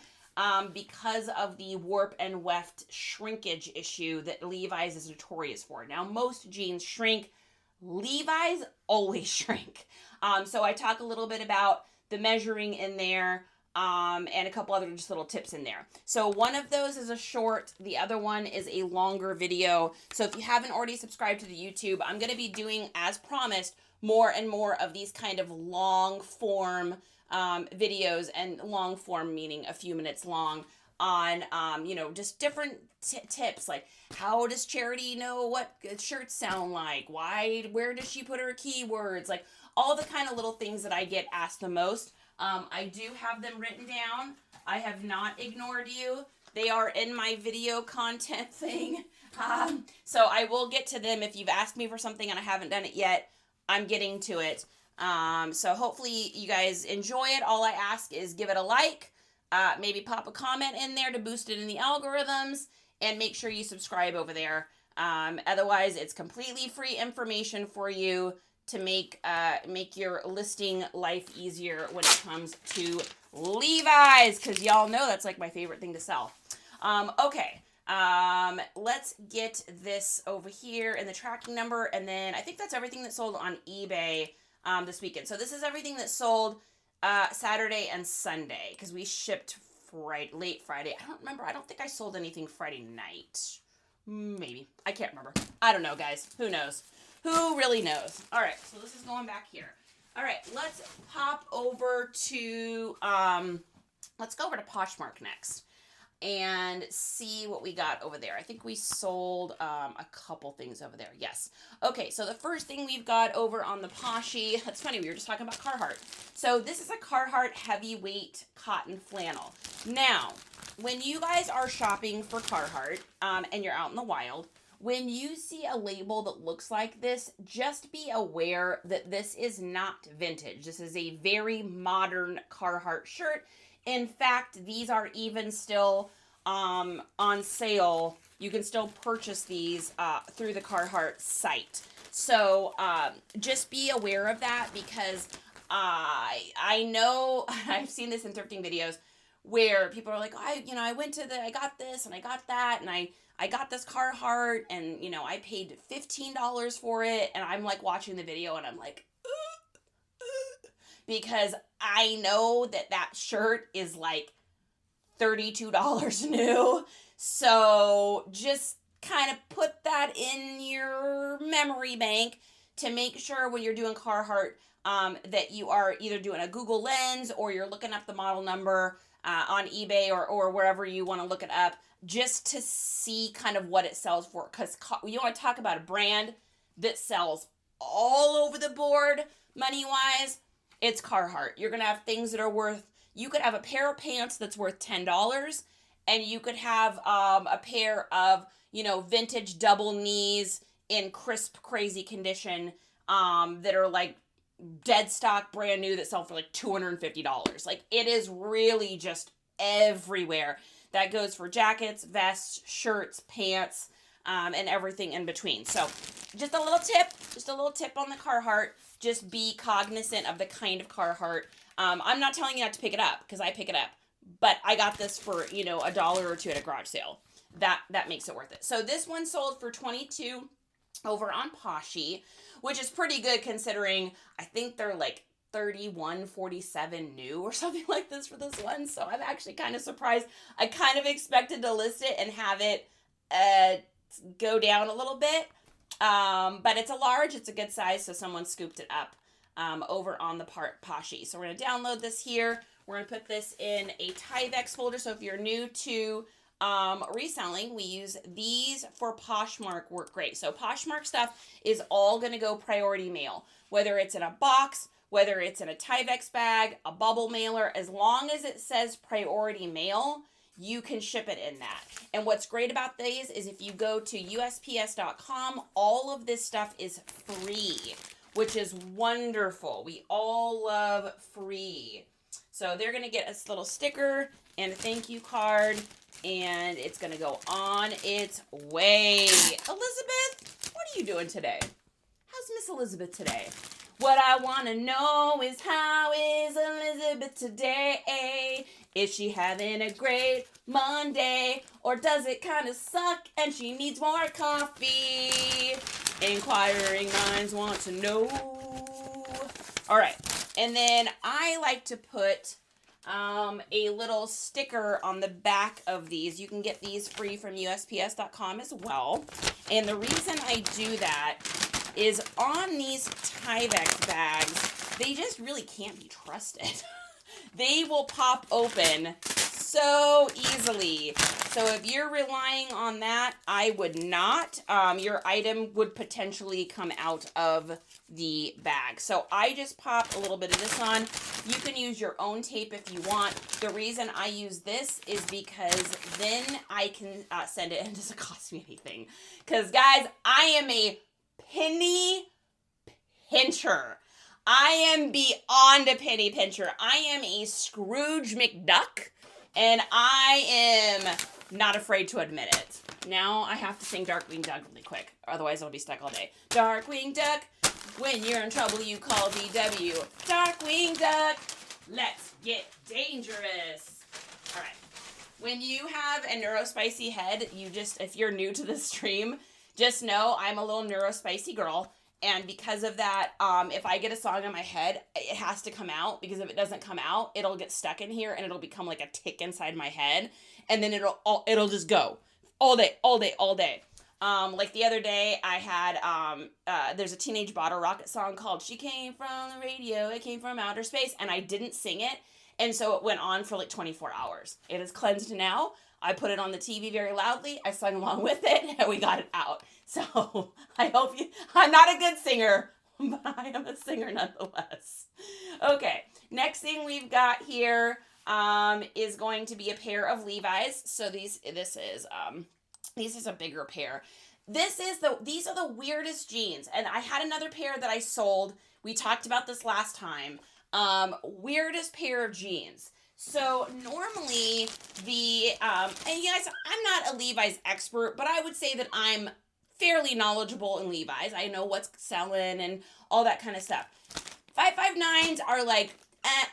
because of the warp and weft shrinkage issue that Levi's is notorious for. Now, most jeans shrink. Levi's always shrink. So I talk a little bit about the measuring in there, and a couple other just little tips in there. So one of those is a short. The other one is a longer video. So if you haven't already subscribed to the YouTube, I'm going to be doing, as promised, more and more of these kind of long form videos, and long form meaning a few minutes long, on just different tips, like how does Charity know what shirts sound like, where does she put her keywords, like all the kind of little things that I get asked the most. I do have them written down. I have not ignored you. They are in my video content thing. So I will get to them. If you've asked me for something and I haven't done it yet, I'm getting to it. So hopefully you guys enjoy it. All I ask is give it a like, maybe pop a comment in there to boost it in the algorithms, and make sure you subscribe over there. Otherwise, it's completely free information for you to make your listing life easier when it comes to Levi's, because y'all know that's like my favorite thing to sell. Okay. Let's get this over here in the tracking number, and then I think that's everything that sold on eBay this weekend. So this is everything that sold Saturday and Sunday, because we shipped late Friday. I don't remember. I don't think I sold anything Friday night. Maybe. I can't remember. I don't know, guys. Who knows? Who really knows? All right, so this is going back here. All right, let's pop over to, let's go over to Poshmark next and see what we got over there. I think we sold a couple things over there. Yes. Okay, so the first thing we've got over on the Poshy, that's funny, we were just talking about Carhartt. So this is a Carhartt heavyweight cotton flannel. Now, when you guys are shopping for Carhartt, and you're out in the wild, when you see a label that looks like this, just be aware that this is not vintage. This is a very modern Carhartt shirt. In fact, these are even still on sale. You can still purchase these through the Carhartt site. So just be aware of that, because I know I've seen this in thrifting videos where people are like, I went to I got this and I got that, and I got this Carhartt, and I paid $15 for it, and I'm like watching the video and I'm like, because I know that shirt is like $32 new. So just kind of put that in your memory bank to make sure when you're doing Carhartt that you are either doing a Google Lens or you're looking up the model number on eBay or wherever you want to look it up, just to see kind of what it sells for. Because you want to talk about a brand that sells all over the board money-wise, it's Carhartt. You're going to have things that are worth, you could have a pair of pants that's worth $10, and you could have a pair of, vintage double knees in crisp, crazy condition that are like dead stock, brand new, that sell for like $250. Like, it is really just everywhere. That goes for jackets, vests, shirts, pants, and everything in between. So just a little tip on the Carhartt. Just be cognizant of the kind of Carhartt. I'm not telling you not to pick it up, because I pick it up, but I got this for, $1 or $2 at a garage sale. That makes it worth it. So this one sold for $22 over on Poshy, which is pretty good considering I think they're like $31.47 new or something like this for this one. So I'm actually kind of surprised. I kind of expected to list it and have it go down a little bit. But it's a large, it's a good size, so someone scooped it up over on the Poshy. So we're going to download this here. We're going to put this in a Tyvek folder. So if you're new to reselling, we use these for Poshmark, work great. So Poshmark stuff is all going to go priority mail, whether it's in a box, whether it's in a Tyvek bag, a bubble mailer. As long as it says priority mail, you can ship it in that. And what's great about these is if you go to USPS.com, all of this stuff is free, which is wonderful. We all love free. So they're going to get a little sticker and a thank you card, and it's going to go on its way. Elizabeth, what are you doing today? How's Miss Elizabeth today? What I want to know is, how is Elizabeth today? Is she having a great Monday, or does it kind of suck and she needs more coffee? Inquiring minds want to know. All right. And then I like to put a little sticker on the back of these. You can get these free from USPS.com as well. And the reason I do that is on these Tyvek bags, they just really can't be trusted. They will pop open so easily. So if you're relying on that, I would not. Your item would potentially come out of the bag. So I just pop a little bit of this on. You can use your own tape if you want. The reason I use this is because then I can send it, and it doesn't cost me anything. Because guys, I am a penny pincher. I am beyond a penny pincher. I am a Scrooge McDuck, and I am not afraid to admit it. Now I have to sing Darkwing Duck really quick, otherwise I'll be stuck all day. Darkwing Duck, when you're in trouble you call DW. Darkwing Duck, let's get dangerous. All right. When you have a neurospicy head, if you're new to the stream, just know I'm a little neurospicy girl. And because of that, if I get a song in my head, it has to come out, because if it doesn't come out, it'll get stuck in here and it'll become like a tick inside my head, and then it'll just go all day. Like the other day, I had there's a Teenage Bottle Rocket song called "She Came from the Radio, It Came from Outer Space," and I didn't sing it, and so it went on for like 24 hours. It is cleansed now. I put it on the TV very loudly. I sung along with it, and we got it out. So I'm not a good singer, but I am a singer nonetheless. Okay, next thing we've got here is going to be a pair of Levi's. So this is a bigger pair. These are the weirdest jeans, and I had another pair that I sold. We talked about this last time. Weirdest pair of jeans. So normally and you guys, I'm not a Levi's expert, but I would say that I'm fairly knowledgeable in Levi's. I know what's selling and all that kind of stuff. 559s are like,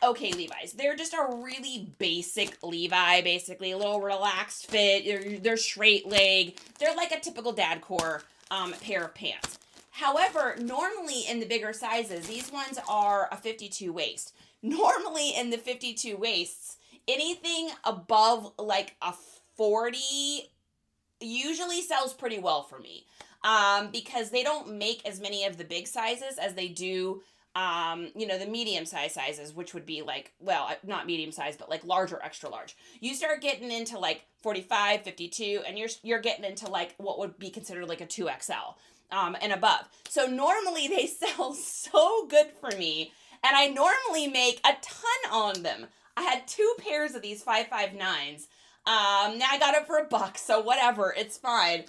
okay Levi's. They're just a really basic Levi, basically. A little relaxed fit. They're straight leg. They're like a typical dadcore pair of pants. However, normally in the bigger sizes, these ones are a 52 waist. Normally in the 52 waists, anything above like a 40 usually sells pretty well for me, because they don't make as many of the big sizes as they do, the medium sizes, which would be like, well, not medium size, but like large or extra large. You start getting into like 45, 52, and you're getting into like what would be considered like a 2XL and above. So normally they sell so good for me. And I normally make a ton on them. I had 2 pairs of these 559s. Now I got it for $1, so whatever, it's fine.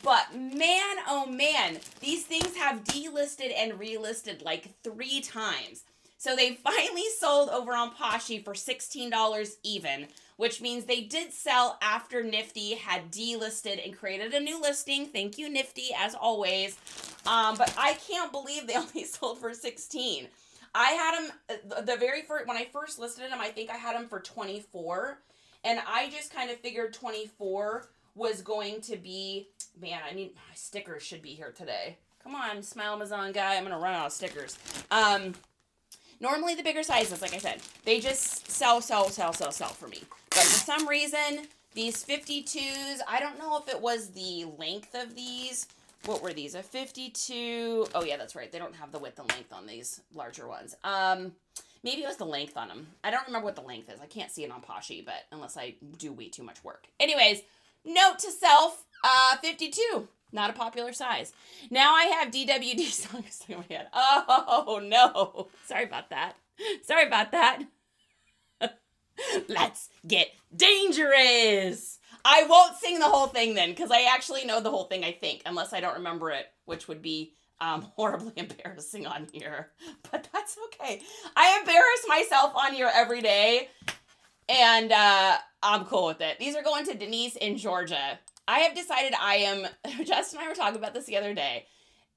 But man, oh man, these things have delisted and relisted like 3 times. So they finally sold over on Poshy for $16 even, which means they did sell after Nifty had delisted and created a new listing. Thank you, Nifty, as always. But I can't believe they only sold for 16. I had them the very first, when I first listed them, I think I had them for 24. And I just kind of figured 24 was going to be, man, I need, my stickers should be here today. Come on, Smile Amazon guy, I'm going to run out of stickers. Normally the bigger sizes, like I said, they just sell for me. But for some reason, these 52s, I don't know if it was the length of these. What were these? A 52. Oh yeah, that's right. They don't have the width and length on these larger ones. Maybe it was the length on them. I don't remember what the length is. I can't see it on Poshy, but unless I do way too much work. Anyways, note to self, 52. Not a popular size. Now I have DWD songs in my head. Oh, no. Sorry about that. Sorry about that. Let's get dangerous. I won't sing the whole thing then, because I actually know the whole thing, I think, unless I don't remember it, which would be horribly embarrassing on here. But that's okay. I embarrass myself on here every day, and I'm cool with it. These are going to Denise in Georgia. I have decided Justin and I were talking about this the other day,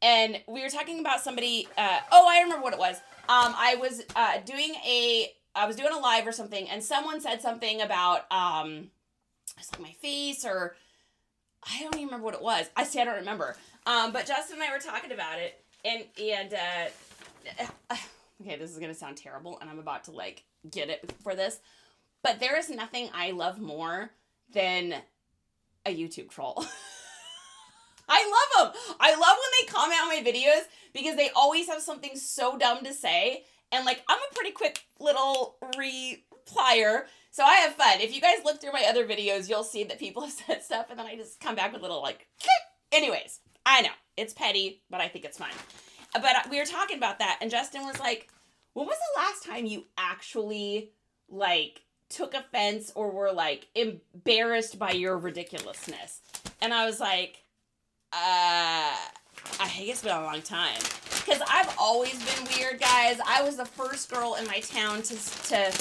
and we were talking about somebody, I remember what it was. I was doing a live or something, and someone said something about, it's like my face, or I don't even remember what it was. I don't remember. But Justin and I were talking about it, and okay, this is going to sound terrible, and I'm about to, like, get it for this, but there is nothing I love more than a YouTube troll. I love them. I love when they comment on my videos, because they always have something so dumb to say, and, like, I'm a pretty quick little replier, so I have fun. If you guys look through my other videos, you'll see that people have said stuff, and then I just come back with little, like, anyways, I know, it's petty, but I think it's fun. But we were talking about that, and Justin was like, when was the last time you actually, like, took offense or were, like, embarrassed by your ridiculousness? And I was like, I guess it's been a long time. Because I've always been weird, guys. I was the first girl in my town to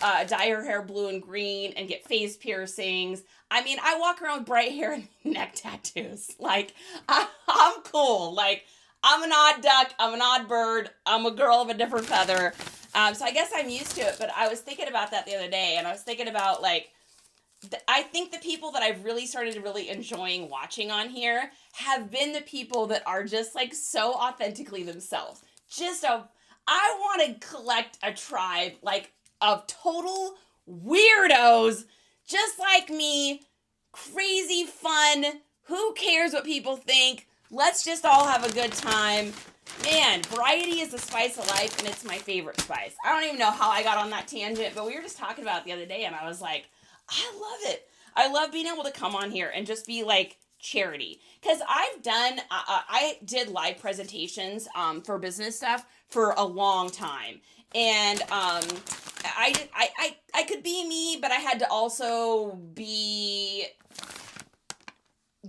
dye her hair blue and green and get face piercings. I mean, I walk around with bright hair and neck tattoos. Like, I'm cool. Like, I'm an odd duck. I'm an odd bird. I'm a girl of a different feather. So I guess I'm used to it. But I was thinking about that the other day. And I was thinking about, like, I think the people that I've really started really enjoying watching on here have been the people that are just, like, so authentically themselves. I want to collect a tribe, like, of total weirdos, just like me, crazy fun, who cares what people think, let's just all have a good time. Man, variety is the spice of life, and it's my favorite spice. I don't even know how I got on that tangent, but we were just talking about it the other day, and I was like, I love it. I love being able to come on here and just be like charity. Because I did live presentations for business stuff for a long time. And I could be me, but I had to also be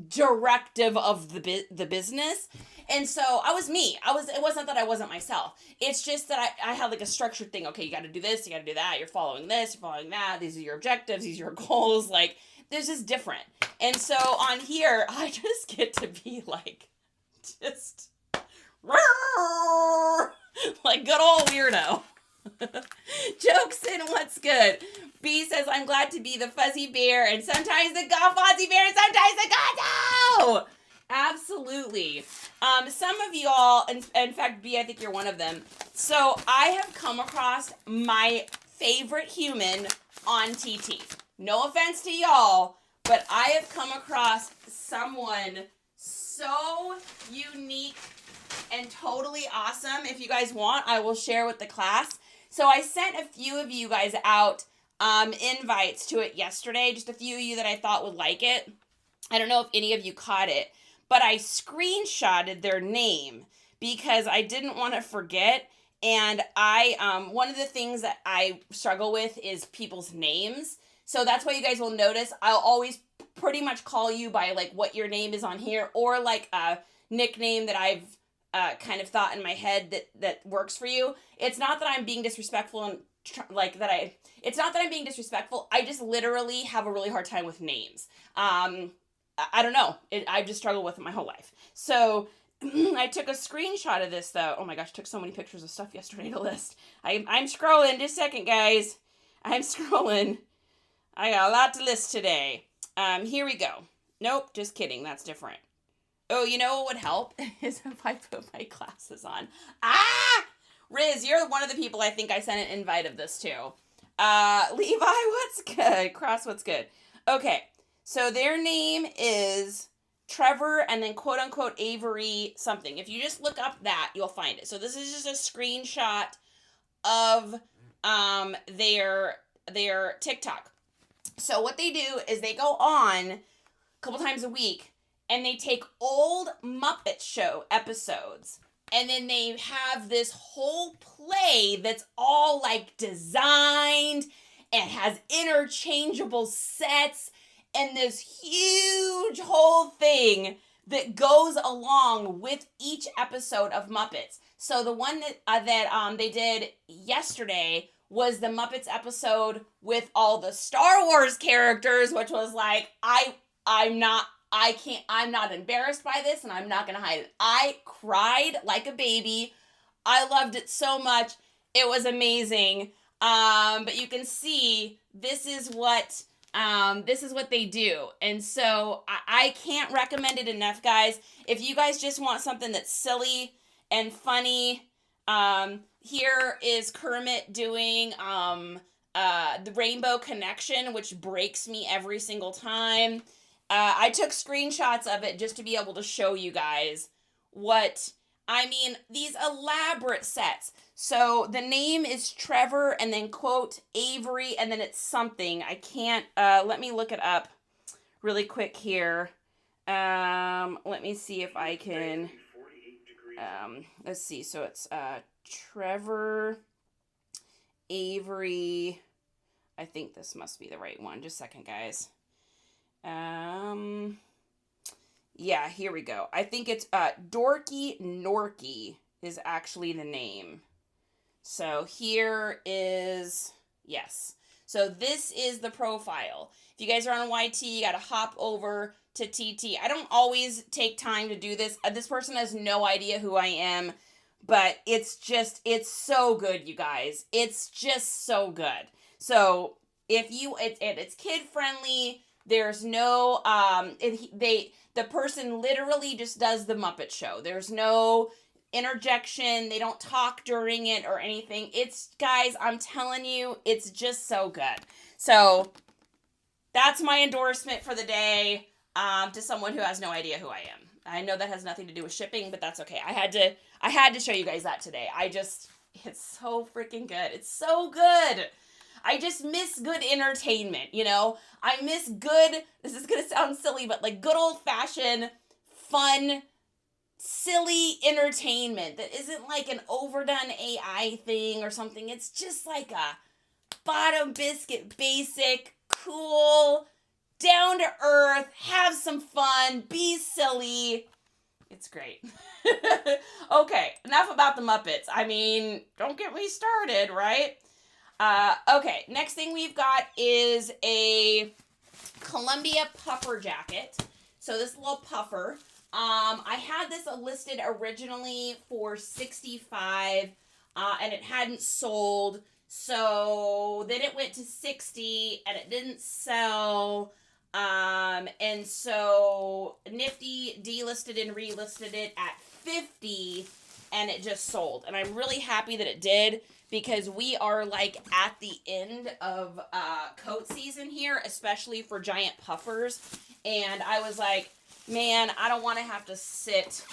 directive of the business. And so I was me. It wasn't that I wasn't myself. It's just that I had like a structured thing. Okay, you got to do this, you got to do that. You're following this, you're following that. These are your objectives, these are your goals. Like, this is different. And so on here, I just get to be like, just like good old weirdo. Jokes in what's good. B says, I'm glad to be the fuzzy bear, and sometimes the fuzzy bear, and sometimes the gato. Absolutely. Some of y'all, in fact, B, I think you're one of them. So I have come across my favorite human on TT. No offense to y'all, but I have come across someone so unique and totally awesome. If you guys want, I will share with the class. So I sent a few of you guys out invites to it yesterday, just a few of you that I thought would like it. I don't know if any of you caught it, but I screenshotted their name because I didn't want to forget. And one of the things that I struggle with is people's names. So that's why you guys will notice I'll always pretty much call you by like what your name is on here, or like a nickname that I've kind of thought in my head that works for you. It's not that I'm being disrespectful and it's not that I'm being disrespectful. I just literally have a really hard time with names. I don't know. I've just struggled with it my whole life. So I took a screenshot of this though. Oh my gosh, took so many pictures of stuff yesterday to list. I'm scrolling. Just a second, guys. I'm scrolling. I got a lot to list today. Here we go. Nope, just kidding. That's different. Oh, you know what would help is if I put my glasses on. Ah! Riz, you're one of the people I think I sent an invite of this to. Levi, what's good? Cross, what's good? Okay, so their name is Trevor and then quote unquote Avery something. If you just look up that, you'll find it. So this is just a screenshot of their TikTok. So what they do is they go on a couple times a week and they take old Muppet Show episodes and then they have this whole play that's all like designed and has interchangeable sets and this huge whole thing that goes along with each episode of Muppets. So the one that they did yesterday was the Muppets episode with all the Star Wars characters, which was like, I'm not embarrassed by this and I'm not going to hide it. I cried like a baby. I loved it so much. It was amazing. But you can see this is what they do. And so I can't recommend it enough, guys. If you guys just want something that's silly and funny, here is Kermit doing the Rainbow Connection, which breaks me every single time. I took screenshots of it just to be able to show you guys these elaborate sets. So the name is Trevor and then quote Avery and then it's something. I can't, let me look it up really quick here. Let me see if I can, let's see. So it's, Trevor, Avery. I think this must be the right one. Just a second, guys. Yeah, here we go. I think it's, Dorky Norky is actually the name. So here is, yes. So this is the profile. If you guys are on YT, you got to hop over to TT. I don't always take time to do this. This person has no idea who I am, but it's so good, you guys. It's just so good. So if you, it's kid friendly. There's no, the person literally just does the Muppet Show. There's no interjection. They don't talk during it or anything. It's, guys, I'm telling you, it's just so good. So that's my endorsement for the day, to someone who has no idea who I am. I know that has nothing to do with shipping, but that's okay. I had to show you guys that today. It's so freaking good. It's so good. I just miss good entertainment, you know? I miss good, this is going to sound silly, but like good old-fashioned, fun, silly entertainment that isn't like an overdone AI thing or something. It's just like a bottom biscuit, basic, cool, down to earth, have some fun, be silly. It's great. Okay, enough about the Muppets. I mean, don't get me started, right? Okay, next thing we've got is a Columbia puffer jacket. So this little puffer, I had this listed originally for $65, and it hadn't sold. So then it went to $60 and it didn't sell. And so Nifty delisted and relisted it at $50 and it just sold. And I'm really happy that it did, because we are like at the end of coat season here, especially for giant puffers. And I was like, man, I don't want to have to sit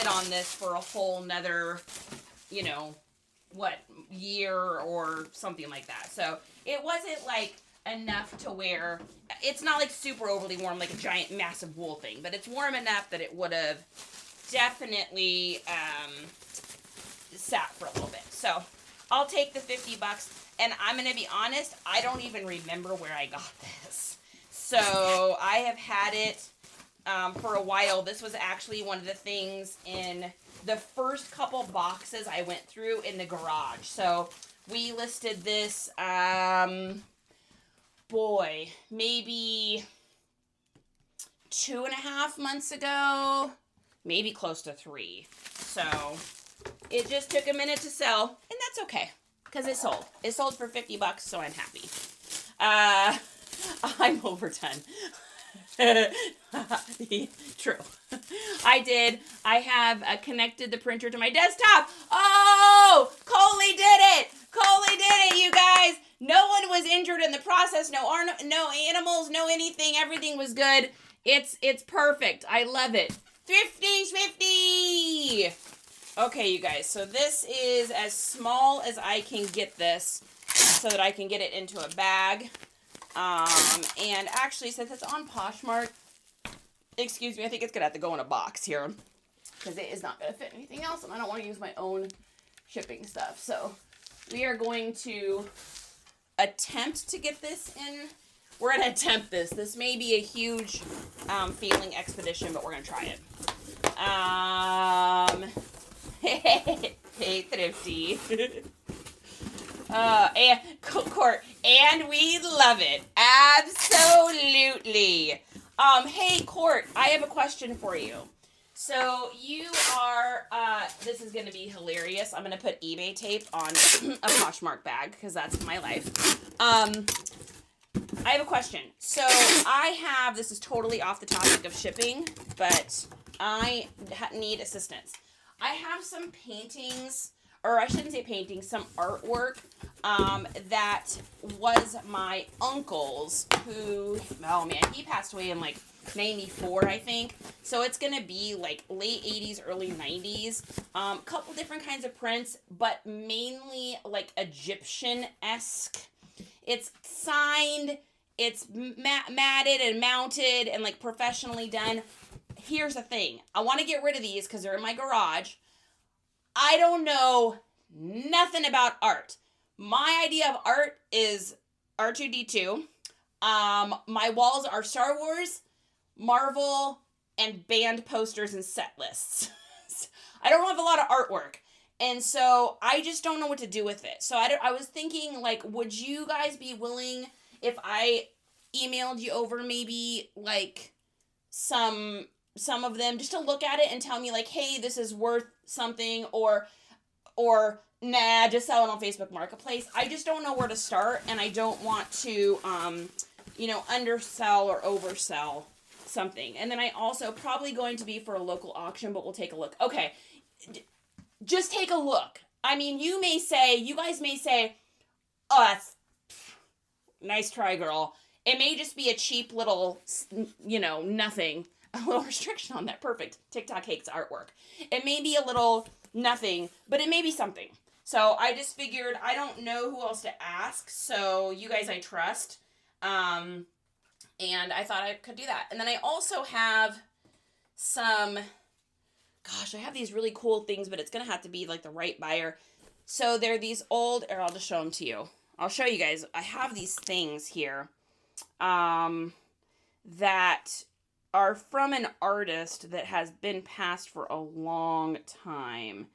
on this for a whole nother, year or something like that. So it wasn't like enough to wear. It's not like super overly warm, like a giant massive wool thing, but it's warm enough that it would have definitely sat for a little bit. So I'll take the $50, and I'm going to be honest, I don't even remember where I got this. So I have had it for a while. This was actually one of the things in the first couple boxes I went through in the garage. So we listed this, maybe 2.5 months ago, maybe close to 3. So it just took a minute to sell, and that's okay, because it sold. It sold for $50, so I'm happy. I'm overdone. True. I have connected the printer to my desktop. Oh, Coley did it. Coley did it, you guys. No one was injured in the process. No animals, no anything. Everything was good. It's perfect. I love it. Thrifty, swifty. Okay, you guys. So this is as small as I can get this so that I can get it into a bag. And actually, since it's on Poshmark, excuse me, I think it's going to have to go in a box here because it is not going to fit anything else, and I don't want to use my own shipping stuff. So we are going to attempt to get this in. We're going to attempt this. This may be a huge feeling expedition, but we're going to try it. Hey, Thrifty. And Court, and we love it. Absolutely. Hey, Court, I have a question for you. So you are, this is going to be hilarious. I'm going to put eBay tape on a Poshmark bag because that's my life. I have a question. So this is totally off the topic of shipping, but I need assistance. I have some paintings, or I shouldn't say paintings, some artwork that was my uncle's, who, oh man, he passed away in like 94, I think. So it's going to be like late 80s, early 90s. Couple different kinds of prints, but mainly like Egyptian-esque. It's signed, it's matted and mounted and like professionally done. Here's the thing. I want to get rid of these because they're in my garage. I don't know nothing about art. My idea of art is R2-D2. My walls are Star Wars, Marvel, and band posters and set lists. I don't have a lot of artwork. And so I just don't know what to do with it. So I was thinking, like, would you guys be willing if I emailed you over maybe like some of them just to look at it and tell me like, hey, this is worth something, or nah, just sell it on Facebook Marketplace. I just don't know where to start, and I don't want to undersell or oversell something. And then I also probably going to be for a local auction, but we'll take a look. Okay, just take a look. I mean, you guys may say, oh, that's nice try, girl. It may just be a cheap little, nothing. A little restriction on that. Perfect. TikTok hates artwork. It may be a little nothing, but it may be something. So I just figured I don't know who else to ask. So you guys I trust. And I thought I could do that. And then I also have I have these really cool things, but it's going to have to be like the right buyer. So they're these old, or I'll just show them to you. I'll show you guys. I have these things here that are from an artist that has been passed for a long time.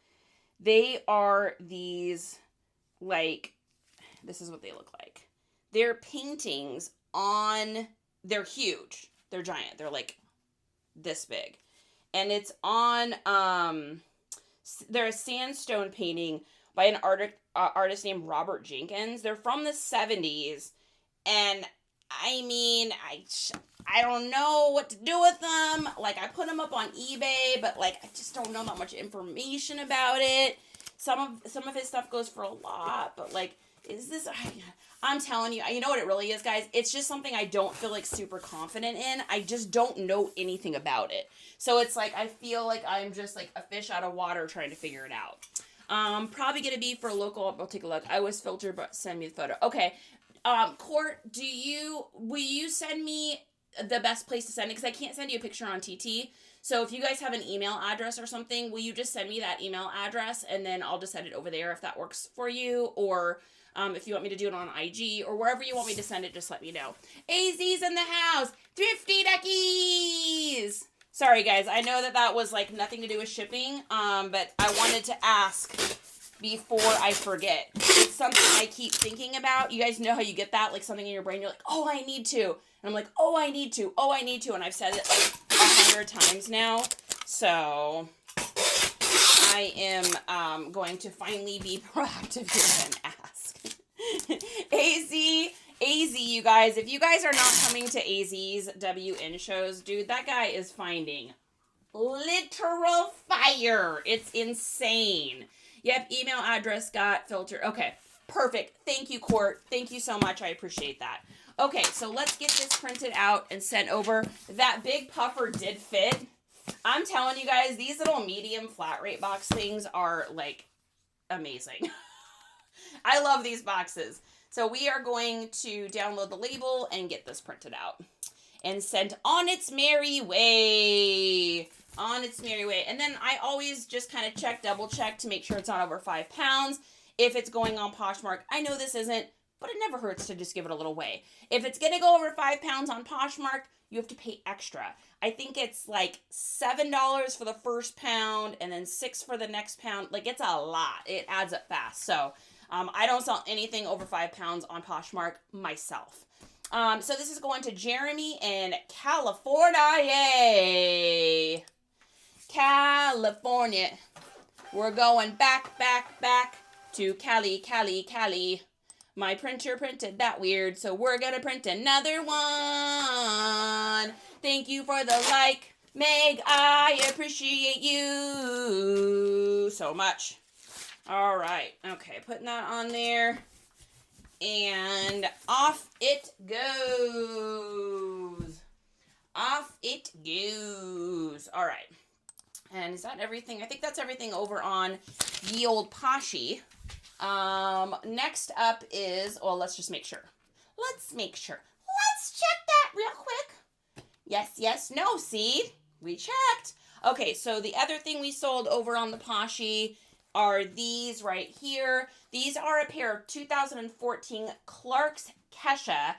They are these, like, this is what they look like. They're paintings they're huge. They're giant. They're like this big. And it's on, they're a sandstone painting by an artist named Robert Jenkins. They're from the 70s. And I mean, I don't know what to do with them. Like, I put them up on eBay, but like, I just don't know that much information about it. Some of his stuff goes for a lot, but like, I'm telling you, you know what it really is, guys? It's just something I don't feel like super confident in. I just don't know anything about it. So it's like, I feel like I'm just like a fish out of water trying to figure it out. Probably going to be for local. I'll take a look. I was filtered, but send me the photo. Okay. Court, will you send me the best place to send it? Because I can't send you a picture on TT. So if you guys have an email address or something, will you just send me that email address and then I'll just send it over there if that works for you, or if you want me to do it on IG or wherever you want me to send it, just let me know. AZ's in the house. Thrifty duckies. Sorry guys, I know that was like nothing to do with shipping, but I wanted to ask before I forget. It's something I keep thinking about. You guys know how you get that, like something in your brain, you're like, oh, I need to. And I'm like, oh, I need to. Oh, I need to. And I've said it like 100 times now. So I am going to finally be proactive here and ask. AZ, you guys, if you guys are not coming to AZ's WN shows, dude, that guy is finding literal fire. It's insane. Yep, email address got filtered. Okay, perfect. Thank you, Court. Thank you so much. I appreciate that. Okay, so let's get this printed out and sent over. That big puffer did fit. I'm telling you guys, these little medium flat rate box things are, like, amazing. I love these boxes. So we are going to download the label and get this printed out and sent on its merry way. On its merry way. And then I always just kind of double check to make sure it's not over 5 pounds. If it's going on Poshmark, I know this isn't, but it never hurts to just give it a little weigh. If it's going to go over 5 pounds on Poshmark, you have to pay extra. I think it's like $7 for the first pound and then $6 for the next pound. Like, it's a lot. It adds up fast. So I don't sell anything over 5 pounds on Poshmark myself. So this is going to Jeremy in California. Yay! California. We're going back to Cali. My printer printed that weird, so we're gonna print another one. Thank you for the like, Meg. I appreciate you so much. All right. Okay, putting that on there. And off it goes. Off it goes. All right. And is that everything? I think that's everything over on Ye Old Poshy. Next up is, well, let's just make sure. Let's check that real quick. Yes, no, see? We checked. Okay, so the other thing we sold over on the Poshy are these right here. These are a pair of 2014 Clark's Kesha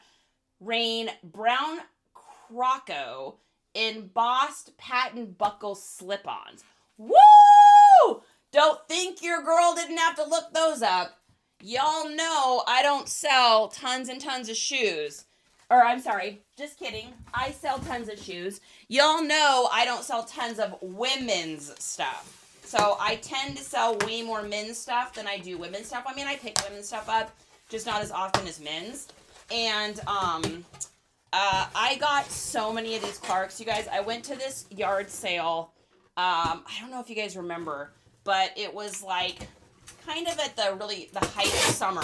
Rain Brown Croco embossed patent buckle slip-ons. Woo! Don't think your girl didn't have to look those up. Y'all know I don't sell tons and tons of shoes. Or, I'm sorry, just kidding. I sell tons of shoes. Y'all know I don't sell tons of women's stuff. So I tend to sell way more men's stuff than I do women's stuff. I mean, I pick women's stuff up, just not as often as men's. And, I got so many of these Clarks, you guys. I went to this yard sale. I don't know if you guys remember, but it was like kind of at the height of summer.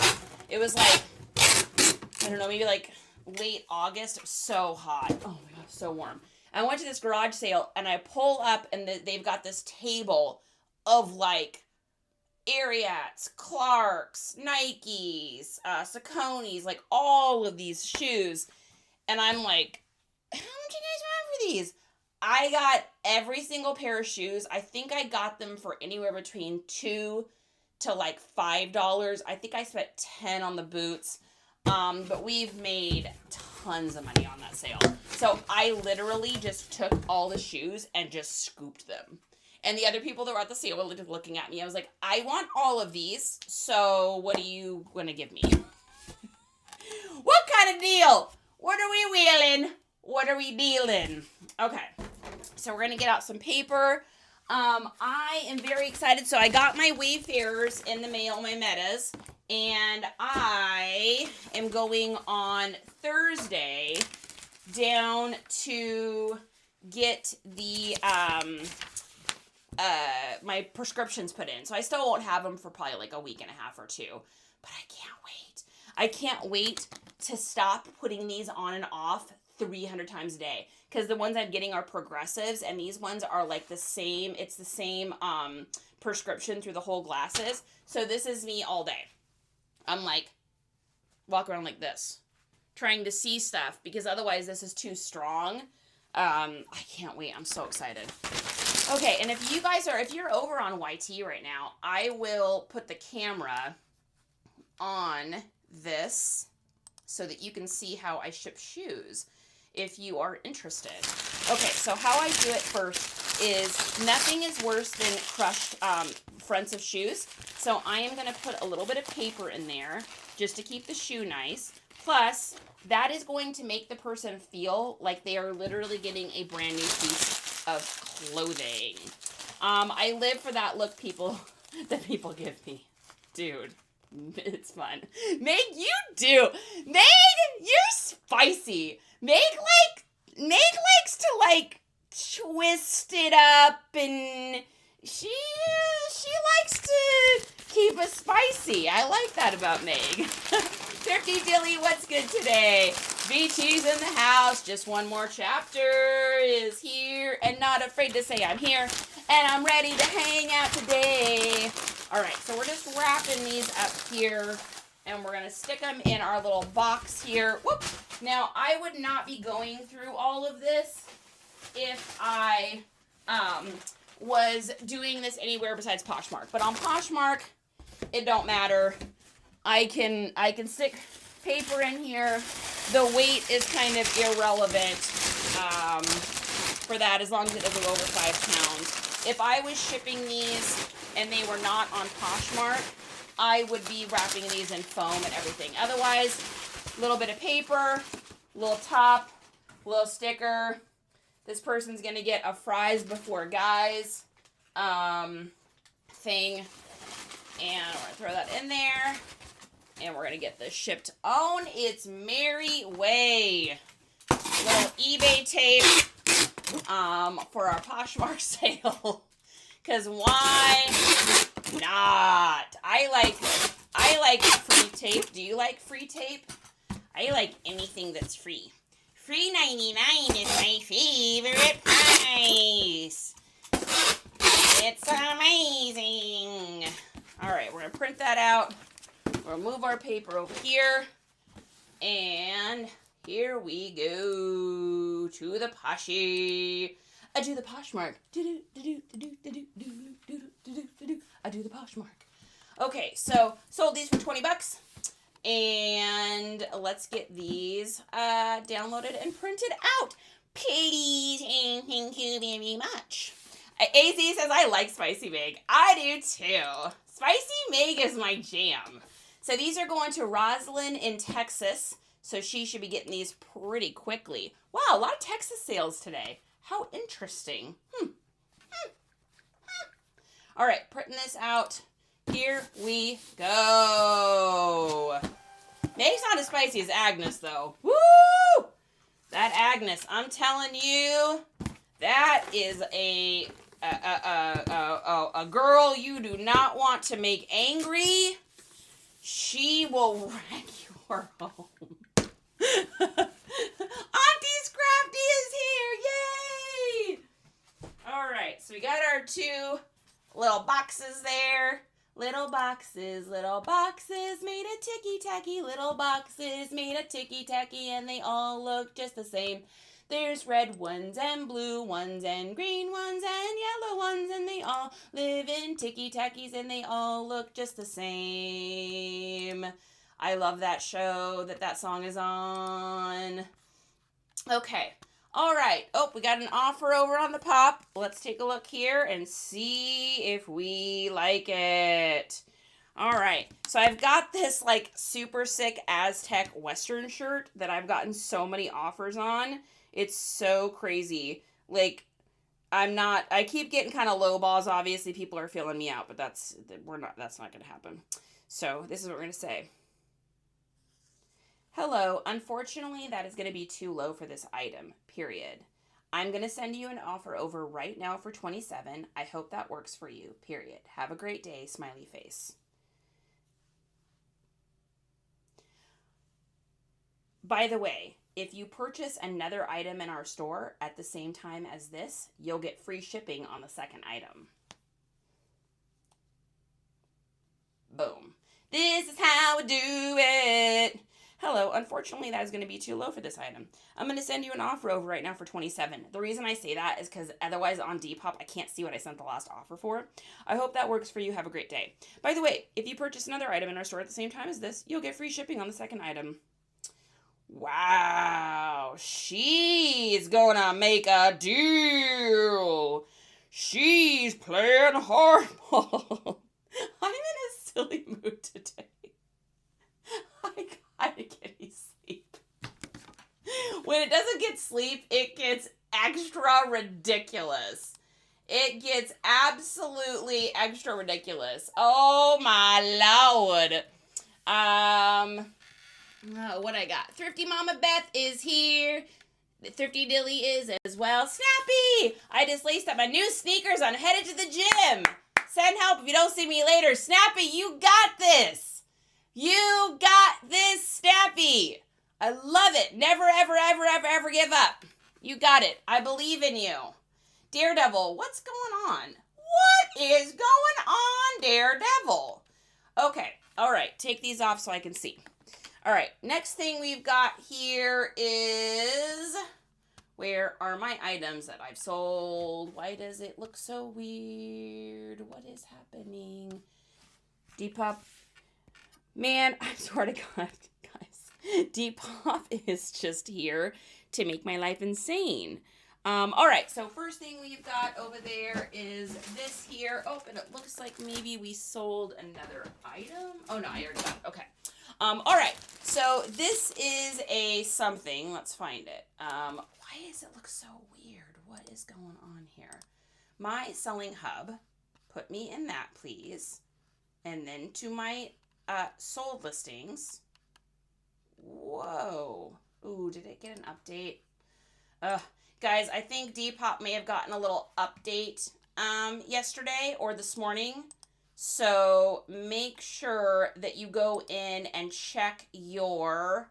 It was like, I don't know, maybe like late August. It was so hot. Oh my God, so warm. I went to this garage sale and I pull up and they've got this table of like Ariats, Clarks, Nikes, Saucony's, like all of these shoes. And I'm like, how much you guys want for these? I got every single pair of shoes. I think I got them for anywhere between $2 to like $5. I think I spent $10 on the boots. But we've made tons of money on that sale. So I literally just took all the shoes and just scooped them. And the other people that were at the sale were just looking at me. I was like, I want all of these. So what are you going to give me? What kind of deal? What are we wheeling? What are we dealing? Okay. So we're going to get out some paper. I am very excited. So I got my Wayfarers in the mail, my Metas. And I am going on Thursday down to get the my prescriptions put in. So I still won't have them for probably like a week and a half or two. But I can't wait. I can't wait to stop putting these on and off 300 times a day. Because the ones I'm getting are progressives, and these ones are like the same. It's the same prescription through the whole glasses. So this is me all day. I'm like, walk around like this, trying to see stuff, because otherwise this is too strong. I can't wait. I'm so excited. Okay, and if you're over on YT right now, I will put the camera on this so that you can see how I ship shoes if you are interested. Okay, so how I do it first is nothing is worse than crushed fronts of shoes. So I am going to put a little bit of paper in there just to keep the shoe nice. Plus, that is going to make the person feel like they are literally getting a brand new piece of clothing. I live for that look that people give me. Dude, it's fun. Meg, you do. Meg, you're spicy. Meg likes to like twist it up, and she likes to keep it spicy. I like that about Meg. Thrifty Dilly, what's good today? VT's in the house. Just one more chapter is here, and not afraid to say I'm here, and I'm ready to hang out today. All right, so we're just wrapping these up here, and we're gonna stick them in our little box here. Whoop! Now, I would not be going through all of this if I was doing this anywhere besides Poshmark. But on Poshmark, it don't matter. I can stick paper in here. The weight is kind of irrelevant for that, as long as it doesn't go over 5 pounds. If I was shipping these and they were not on Poshmark, I would be wrapping these in foam and everything. Otherwise, a little bit of paper, little top, little sticker. This person's gonna get a fries before guys thing, and we're gonna throw that in there, and we're gonna get this shipped on its merry way. Little eBay tape for our Poshmark sale, because why not? I like free tape. Do you like free tape? I like anything that's free. Free 99 is my favorite price. It's amazing. All right, we're going to print that out. We'll move our paper over here. And here we go to the Poshy. I do the Poshmark. I do the Poshmark. Okay, so sold these for $20. And let's get these downloaded and printed out. Please and thank you very much. AZ says, I like Spicy Meg. I do too. Spicy Meg is my jam. So these are going to Roslyn in Texas. So she should be getting these pretty quickly. Wow, a lot of Texas sales today. How interesting. All right, printing this out. Here we go. Meg's not as spicy as Agnes, though. Woo! That Agnes, I'm telling you, that is a girl you do not want to make angry. She will wreck your home. Auntie Scrafty is here! Yay! All right, so we got our 2 little boxes there. Little boxes made of ticky-tacky. Little boxes made of ticky-tacky, and they all look just the same. There's red ones and blue ones and green ones and yellow ones, and they all live in ticky-tackies, and they all look just the same. I love that show that song is on. Okay. All right. Oh, we got an offer over on the pop. Let's take a look here and see if we like it. All right. So I've got this like super sick Aztec Western shirt that I've gotten so many offers on. It's so crazy. Like, I keep getting kind of low balls. Obviously, people are feeling me out, but that's not going to happen. So this is what we're going to say. Hello, unfortunately, that is going to be too low for this item, period. I'm going to send you an offer over right now for $27. I hope that works for you, period. Have a great day, smiley face. By the way, if you purchase another item in our store at the same time as this, you'll get free shipping on the second item. Boom. This is how we do it. Hello, So unfortunately, that is going to be too low for this item. I'm going to send you an offer over right now for $27. The reason I say that is because otherwise on Depop, I can't see what I sent the last offer for. I hope that works for you. Have a great day. By the way, if you purchase another item in our store at the same time as this, you'll get free shipping on the second item. Wow, she's gonna make a deal. She's playing hardball. I'm in a silly mood today. I gotta get me sleep. When it doesn't get sleep, it gets extra ridiculous. It gets absolutely extra ridiculous. Oh my Lord. What I got? Thrifty Mama Beth is here. Thrifty Dilly is as well. Snappy! I just laced up my new sneakers. I'm headed to the gym. Send help if you don't see me later. Snappy, you got this. You got this, Snappy. I love it. Never, ever, ever, ever, ever give up. You got it. I believe in you. Daredevil, what's going on? What is going on, Daredevil? Okay. All right. Take these off so I can see. All right, next thing we've got here is, where are my items that I've sold? Why does it look so weird? What is happening? Depop. Man, I swear to God, guys, Depop is just here to make my life insane. All right, so first thing we've got over there is this here. Oh, and it looks like maybe we sold another item. Oh, no, I already got it. Okay. All right, so this is a something. Let's find it. Why does it look so weird? What is going on here? My selling hub. Put me in that, please. And then to my sold listings. Whoa. Ooh, did it get an update? Guys, I think Depop may have gotten a little update yesterday or this morning. So make sure that you go in and check your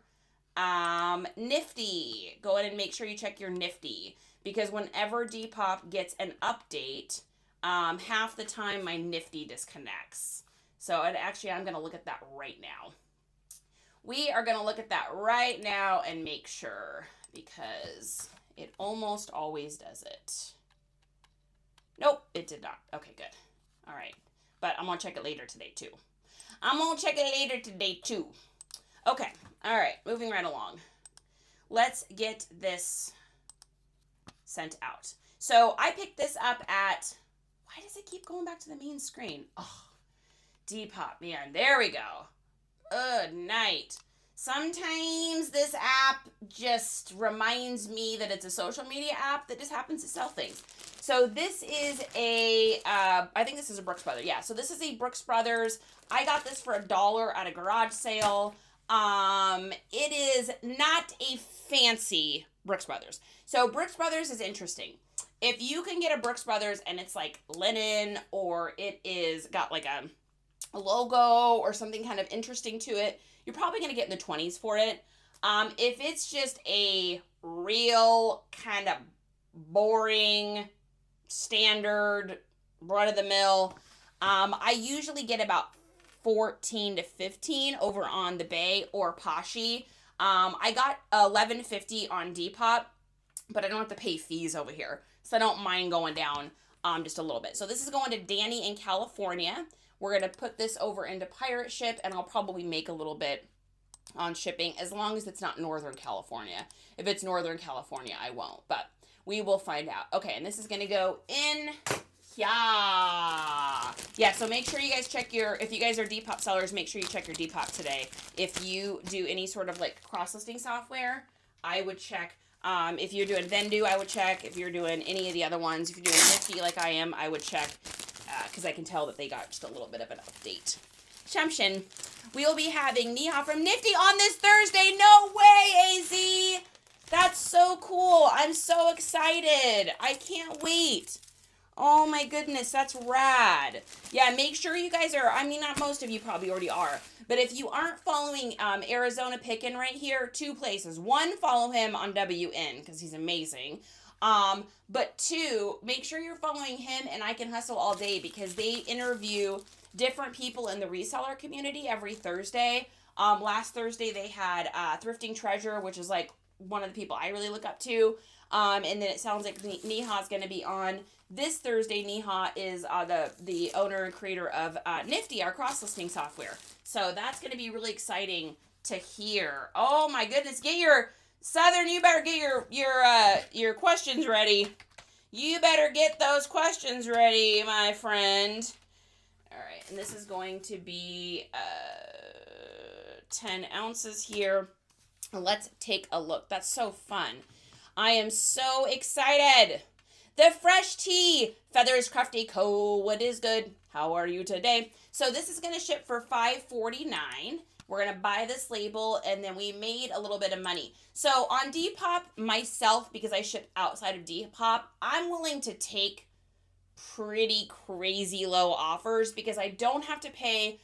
Nifty. Go in and make sure you check your Nifty. Because whenever Depop gets an update, half the time my Nifty disconnects. So actually, I'm going to look at that right now. We are going to look at that right now and make sure. Because it almost always does it. Nope, it did not. Okay, good. All right. But I'm going to check it later today, too. Okay. All right. Moving right along. Let's get this sent out. So I picked this up at... Why does it keep going back to the main screen? Oh, Depop, man. There we go. Good night. Sometimes this app just reminds me that it's a social media app that just happens to sell things. So this is a, I think this is a Brooks Brothers. Yeah, so this is a Brooks Brothers. I got this for $1 at a garage sale. It is not a fancy Brooks Brothers. So Brooks Brothers is interesting. If you can get a Brooks Brothers and it's like linen or it is got like a logo or something kind of interesting to it, you're probably going to get in the 20s for it. If it's just a real kind of boring, standard, run-of-the-mill, I usually get about 14 to 15 over on the Bay or Poshy. I got $11.50 on Depop, but I don't have to pay fees over here, so I don't mind going down just a little bit. So this is going to Danny in California. We're going to put this over into Pirate Ship, and I'll probably make a little bit on shipping as long as it's not Northern California. If it's Northern California, I won't, but we will find out. Okay, and this is going to go in here. Yeah, so make sure you guys check your, if you guys are Depop sellers, make sure you check your Depop today. If you do any sort of like cross-listing software, I would check. If you're doing Vendu, I would check. If you're doing any of the other ones, if you're doing Nifty like I am, I would check. Because I can tell that they got just a little bit of an update. Shumshin, we will be having Neha from Nifty on this Thursday. No way, AZ. That's so cool. I'm so excited. I can't wait. Oh my goodness, that's rad. Yeah, make sure you guys are, I mean, not most of you probably already are, but if you aren't following Arizona Pickin' right here, 2 places. 1, follow him on WN because he's amazing. But 2, make sure you're following him and I Can Hustle All Day because they interview different people in the reseller community every Thursday. Last Thursday they had Thrifting Treasure, which is like one of the people I really look up to. And then it sounds like Neha's going to be on this Thursday. Neha is the owner and creator of Nifty, our cross-listing software. So that's going to be really exciting to hear. Oh my goodness, get your Southern, you better get your questions ready. You better get those questions ready, my friend. All right, and this is going to be 10 ounces here. Let's take a look. That's so fun. I am so excited. The fresh tea, Feathers Crafty Co. What is good? How are you today? So this is going to ship for $5.49. We're going to buy this label, and then we made a little bit of money. So on Depop, myself, because I ship outside of Depop, I'm willing to take pretty crazy low offers because I don't have to pay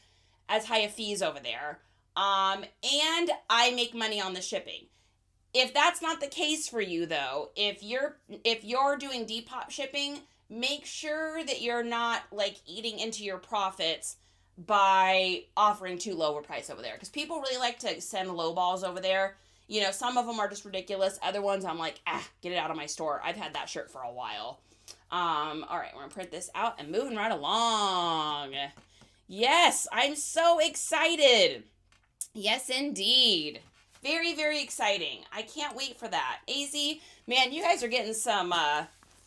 as high of fees over there. And I make money on the shipping. If that's not the case for you though, if you're doing Depop shipping, make sure that you're not like eating into your profits by offering too low a price over there, because people really like to send low balls over there. You know, some of them are just ridiculous. Other ones I'm like, get it out of my store. I've had that shirt for a while. All right, we're gonna print this out and moving right along. Yes, I'm so excited. Yes, indeed. Very, very exciting. I can't wait for that. AZ, man, you guys are getting some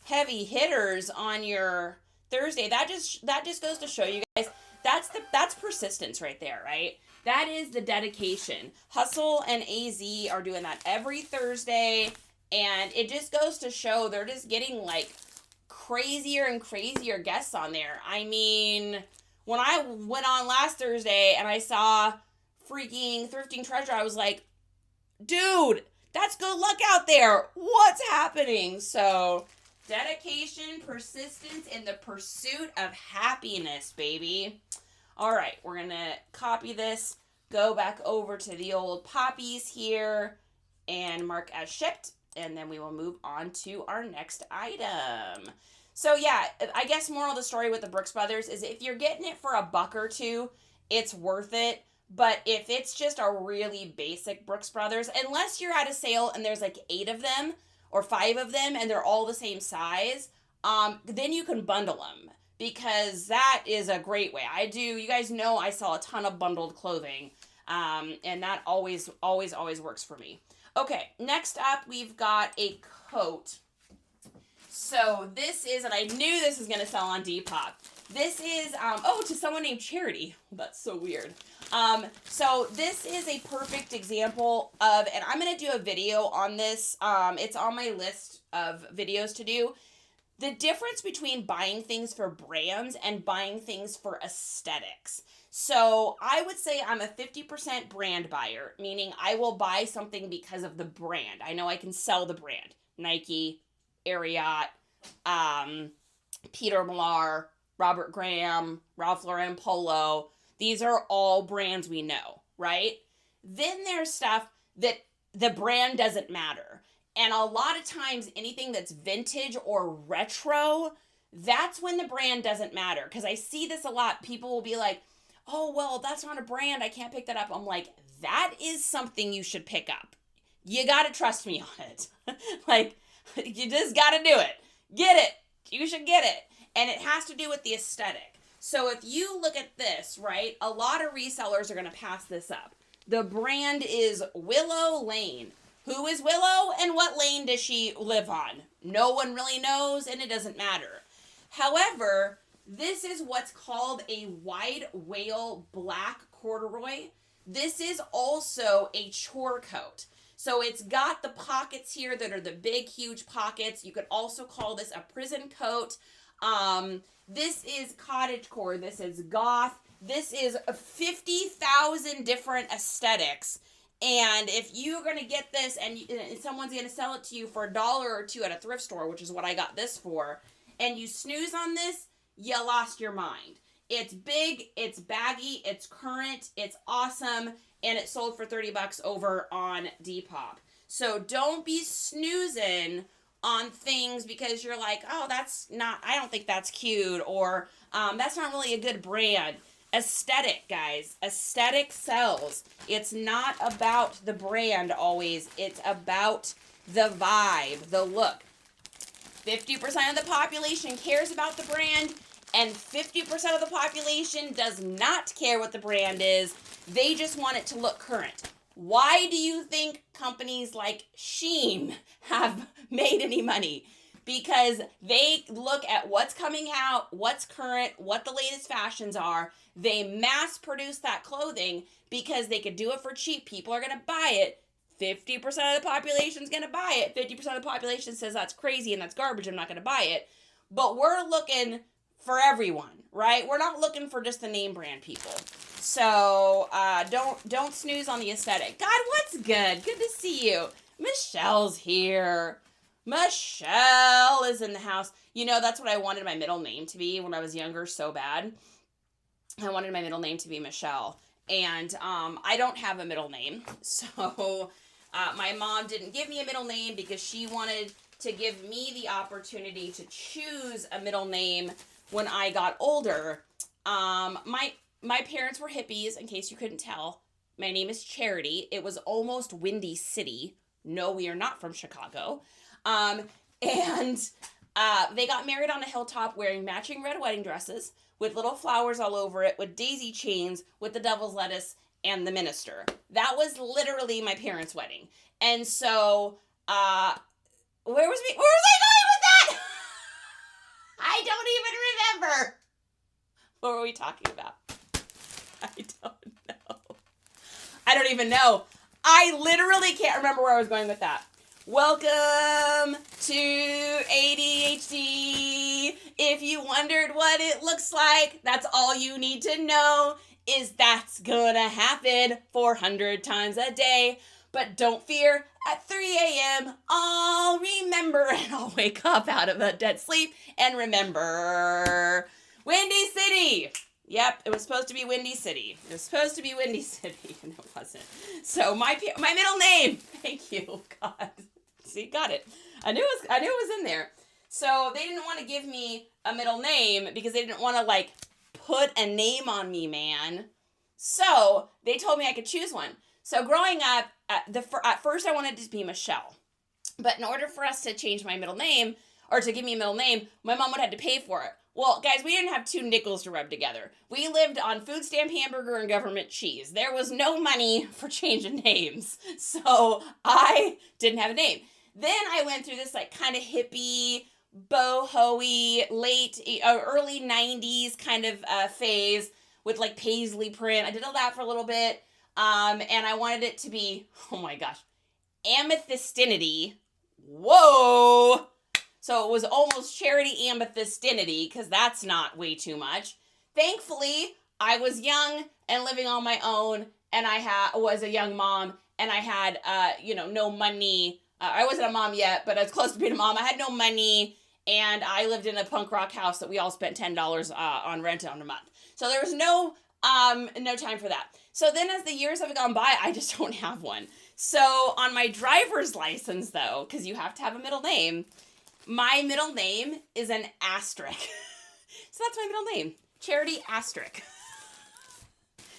heavy hitters on your Thursday. That just goes to show you guys that's persistence right there, right? That is the dedication. Hustle and AZ are doing that every Thursday, and it just goes to show they're just getting like crazier and crazier guests on there. I mean, when I went on last Thursday and I saw freaking Thrifting Treasure, I was like, dude, that's good luck out there. What's happening? So, dedication, persistence, and the pursuit of happiness, baby. All right, we're going to copy this, go back over to the old poppies here, and mark as shipped, and then we will move on to our next item. So, yeah, I guess moral of the story with the Brooks Brothers is if you're getting it for $1 or $2, it's worth it. But if it's just a really basic Brooks Brothers, unless you're at a sale and there's like 8 of them or 5 of them and they're all the same size, then you can bundle them, because that is a great way. You guys know I sell a ton of bundled clothing, and that always works for me. Okay, next up we've got a coat. So this is, and I knew this was going to sell on Depop. This is, to someone named Charity. That's so weird. So this is a perfect example of, and I'm going to do a video on this. It's on my list of videos to do. The difference between buying things for brands and buying things for aesthetics. So I would say I'm a 50% brand buyer, meaning I will buy something because of the brand. I know I can sell the brand. Nike, Ariat, Peter Millar, Robert Graham, Ralph Lauren, Polo. These are all brands we know, right? Then there's stuff that the brand doesn't matter. And a lot of times anything that's vintage or retro, that's when the brand doesn't matter. Because I see this a lot. People will be like, oh, well, that's not a brand. I can't pick that up. I'm like, that is something you should pick up. You got to trust me on it. Like, you just got to do it. Get it. You should get it. And it has to do with the aesthetic. So if you look at this, right, a lot of resellers are going to pass this up. The brand is Willow Lane. Who is Willow and what lane does she live on? No one really knows, and it doesn't matter. However, this is what's called a wide wale black corduroy. This is also a chore coat. So it's got the pockets here that are the big, huge pockets. You could also call this a prison coat. This is cottagecore. This is goth. This is 50,000 different aesthetics. And if you're going to get this and someone's going to sell it to you for $1 or $2 at a thrift store, which is what I got this for, and you snooze on this, you lost your mind. It's big, it's baggy, it's current, it's awesome, and it sold for $30 over on Depop. So don't be snoozing on things because you're like, oh, I don't think that's cute, or that's not really a good brand. Aesthetic, guys. Aesthetic sells. It's not about the brand always. It's about the vibe, the look. 50% of the population cares about the brand, and 50% of the population does not care what the brand is. They just want it to look current. Why do you think companies like Shein have made any money? Because they look at what's coming out, what's current, what the latest fashions are. They mass produce that clothing because they could do it for cheap. People are going to buy it. 50% of the population is going to buy it. 50% of the population says that's crazy and that's garbage, I'm not going to buy it. But we're looking for everyone, right? We're not looking for just the name brand people. So don't snooze on the aesthetic. God, what's good? Good to see you. Michelle's here. Michelle is in the house. You know, that's what I wanted my middle name to be when I was younger so bad. I wanted my middle name to be Michelle. And I don't have a middle name. So my mom didn't give me a middle name because she wanted to give me the opportunity to choose a middle name when I got older. My parents were hippies, in case you couldn't tell. My name is Charity. It was almost Windy City. No, we are not from Chicago. And they got married on a hilltop wearing matching red wedding dresses with little flowers all over it, with daisy chains, with the devil's lettuce and the minister. That was literally my parents' wedding. And so, where was I going with that? I don't even remember. What were we talking about? I don't even know. I literally can't remember where I was going with that. Welcome to ADHD. If you wondered what it looks like, that's all you need to know is that's gonna happen 400 times a day. But don't fear, at 3 a.m., I'll remember and I'll wake up out of a dead sleep and remember Windy City. Yep, it was supposed to be Windy City. It was supposed to be Windy City, and it wasn't. So my middle name. Thank you, God. See, got it. I knew it was in there. So they didn't want to give me a middle name because they didn't want to like put a name on me, man. So they told me I could choose one. So growing up, at first I wanted to be Michelle, but in order for us to change my middle name or to give me a middle name, my mom would have to pay for it. Well, guys, we didn't have 2 nickels to rub together. We lived on food stamp hamburger and government cheese. There was no money for changing names. So I didn't have a name. Then I went through this like kind of hippie, boho-y, early 90s kind of phase with like paisley print. I did all that for a little bit. And I wanted it to be, oh my gosh, amethystinity. Whoa! So it was almost Charity Amethystinity, because that's not way too much. Thankfully, I was young and living on my own, and I was a young mom, and I had, no money. I wasn't a mom yet, but I was close to being a mom. I had no money, and I lived in a punk rock house that we all spent $10 on rent on a month. So there was no time for that. So then as the years have gone by, I just don't have one. So on my driver's license, though, because you have to have a middle name, my middle name is an asterisk. So that's my middle name. Charity Asterisk.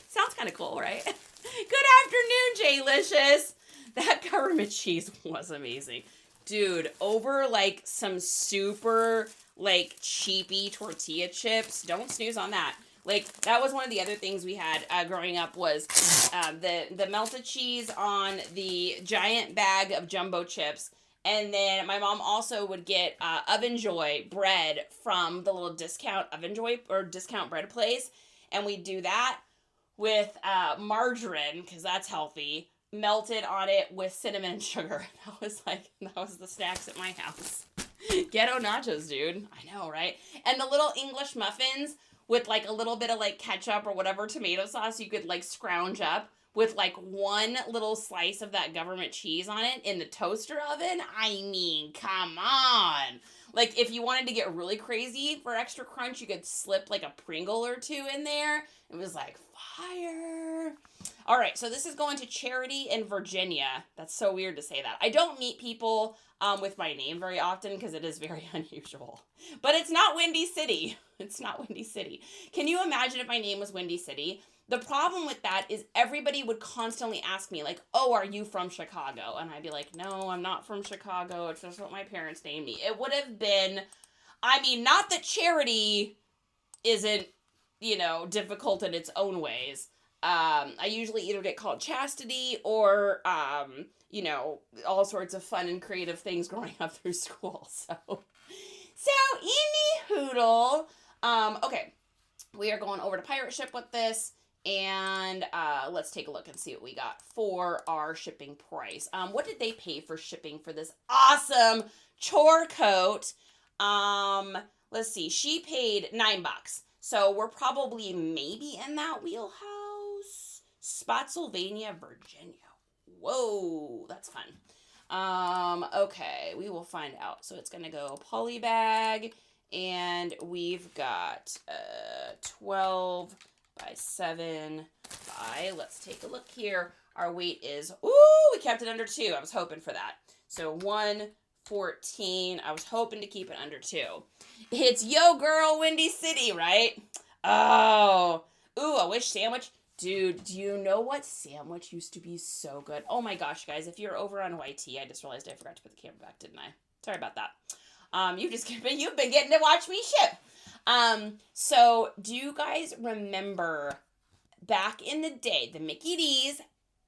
Sounds kind of cool, right? Good afternoon, J-Licious. That government cheese was amazing. Dude, over like some super like cheapy tortilla chips. Don't snooze on that. Like, that was one of the other things we had growing up was the melted cheese on the giant bag of jumbo chips. And then my mom also would get Oven Joy bread from the little discount Oven Joy or discount bread place. And we'd do that with margarine, because that's healthy, melted on it with cinnamon and sugar. That was the snacks at my house. Ghetto nachos, dude. I know, right? And the little English muffins with like a little bit of like ketchup or whatever tomato sauce you could like scrounge up with like one little slice of that government cheese on it in the toaster oven. I mean, come on. Like, if you wanted to get really crazy for extra crunch, you could slip like a Pringle or 2 in there. It was like fire. All right, so this is going to Charity in Virginia. That's so weird to say that. I don't meet people with my name very often because it is very unusual. But it's not Windy City. It's not Windy City. Can you imagine if my name was Windy City? The problem with that is everybody would constantly ask me, like, oh, are you from Chicago? And I'd be like, no, I'm not from Chicago. It's just what my parents named me. It would have been, I mean, not that Charity isn't, you know, difficult in its own ways. I usually either get called Chastity or, you know, all sorts of fun and creative things growing up through school. So any hoodle. Okay, we are going over to Pirate Ship with this, and let's take a look and see what we got for our shipping price. What did they pay for shipping for this awesome chore coat? Let's see. She paid $9. So we're probably maybe in that wheelhouse. Spotsylvania, Virginia. Whoa, that's fun. Okay, we will find out. So it's gonna go poly bag, and we've got 12 by 7 by, let's take a look here. Our weight is, ooh, we kept it under 2. I was hoping for that. So 114. I was hoping to keep it under 2. It's yo girl Windy City, right? Oh, ooh, a wish sandwich. Dude, do you know what sandwich used to be so good? Oh my gosh, guys, if you're over on YT, I just realized I forgot to put the camera back, didn't I? Sorry about that. You've been getting to watch me ship. So do you guys remember back in the day, the Mickey D's,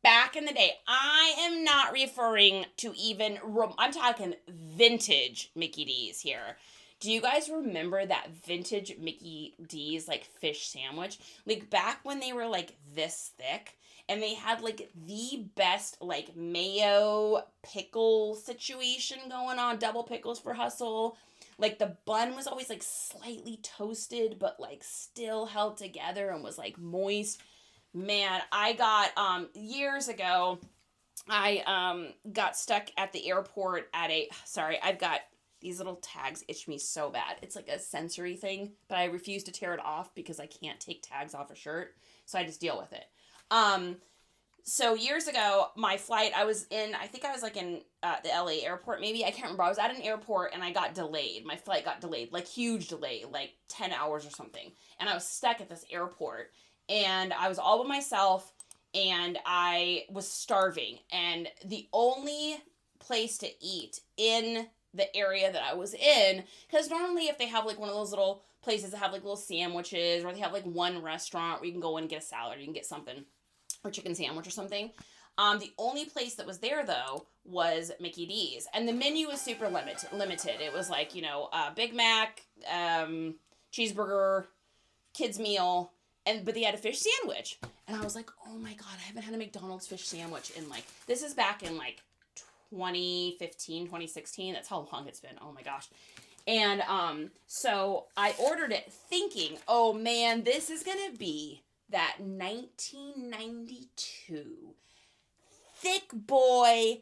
back in the day, I am not referring to even, I'm talking vintage Mickey D's here. Do you guys remember that vintage Mickey D's, like, fish sandwich? Like, back when they were, like, this thick, and they had, like, the best, like, mayo pickle situation going on, double pickles for hustle. Like, the bun was always, like, slightly toasted, but, like, still held together and was, like, moist. Man, I got, years ago, I, got stuck at the airport at I've got these little tags itch me so bad. It's like a sensory thing, but I refuse to tear it off because I can't take tags off a shirt, so I just deal with it. So years ago, my flight, I think I was like in the LA airport, maybe, I can't remember. I was at an airport and I got delayed. My flight got delayed, like huge delay, like 10 hours or something. And I was stuck at this airport, and I was all by myself, and I was starving. And the only place to eat in the area that I was in, because normally if they have like one of those little places that have like little sandwiches, or they have like one restaurant where you can go in and get a salad, you can get something, or chicken sandwich or something. The only place that was there though was Mickey D's, and the menu was super limited. It was like, you know, Big Mac, cheeseburger, kids meal, but they had a fish sandwich, and I was like, oh my god, I haven't had a McDonald's fish sandwich in like, this is back in like 2015, 2016. That's how long it's been. Oh my gosh. And so I ordered it thinking, oh man, this is gonna be that 1992 thick boy,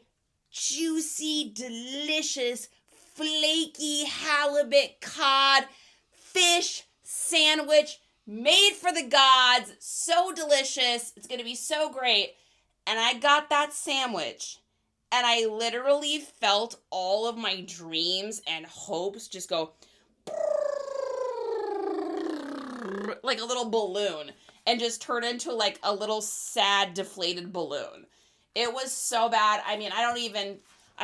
juicy, delicious, flaky halibut cod fish sandwich made for the gods. So delicious. It's gonna be so great. And I got that sandwich, and I literally felt all of my dreams and hopes just go like a little balloon, and just turn into like a little sad, deflated balloon. It was so bad. I mean, I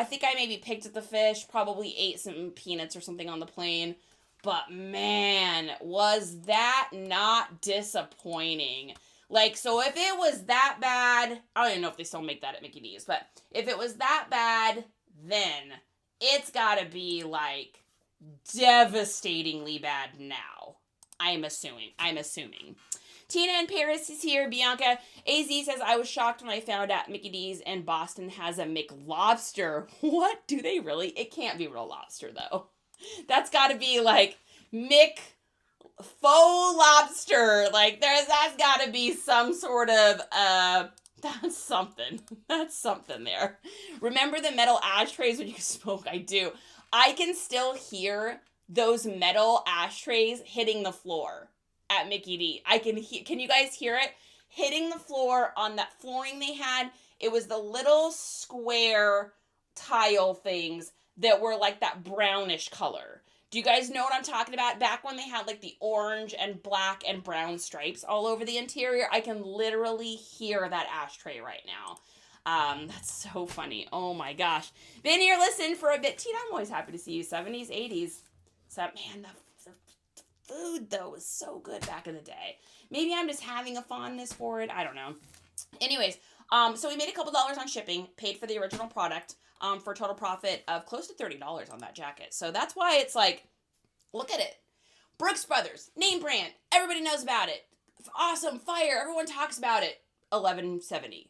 think I maybe picked at the fish, probably ate some peanuts or something on the plane. But man, was that not disappointing. Like, so if it was that bad, I don't even know if they still make that at Mickey D's, but if it was that bad, then it's gotta be, like, devastatingly bad now. I'm assuming. Tina in Paris is here. Bianca. AZ says, I was shocked when I found out Mickey D's in Boston has a McLobster. What? Do they really? It can't be real lobster, though. That's gotta be, like, faux lobster. Like, that's gotta be some sort of, that's something. That's something there. Remember the metal ashtrays when you smoke? I do. I can still hear those metal ashtrays hitting the floor at Mickey D. Can you guys hear it? hitting the floor on that flooring they had. It was the little square tile things that were like that brownish color. Do you guys know what I'm talking about? Back when they had like the orange and black and brown stripes all over the interior, I can literally hear that ashtray right now. That's so funny. Oh my gosh. Been here listening for a bit. Tina, I'm always happy to see you. 70s, 80s. So, man, the food, though, was so good back in the day. Maybe I'm just having a fondness for it. I don't know. Anyways, so we made a couple dollars on shipping, paid for the original product, for a total profit of close to $30 on that jacket. So that's why it's like, look at it. Brooks Brothers, name brand. Everybody knows about it. Awesome, fire. Everyone talks about it. $11.70.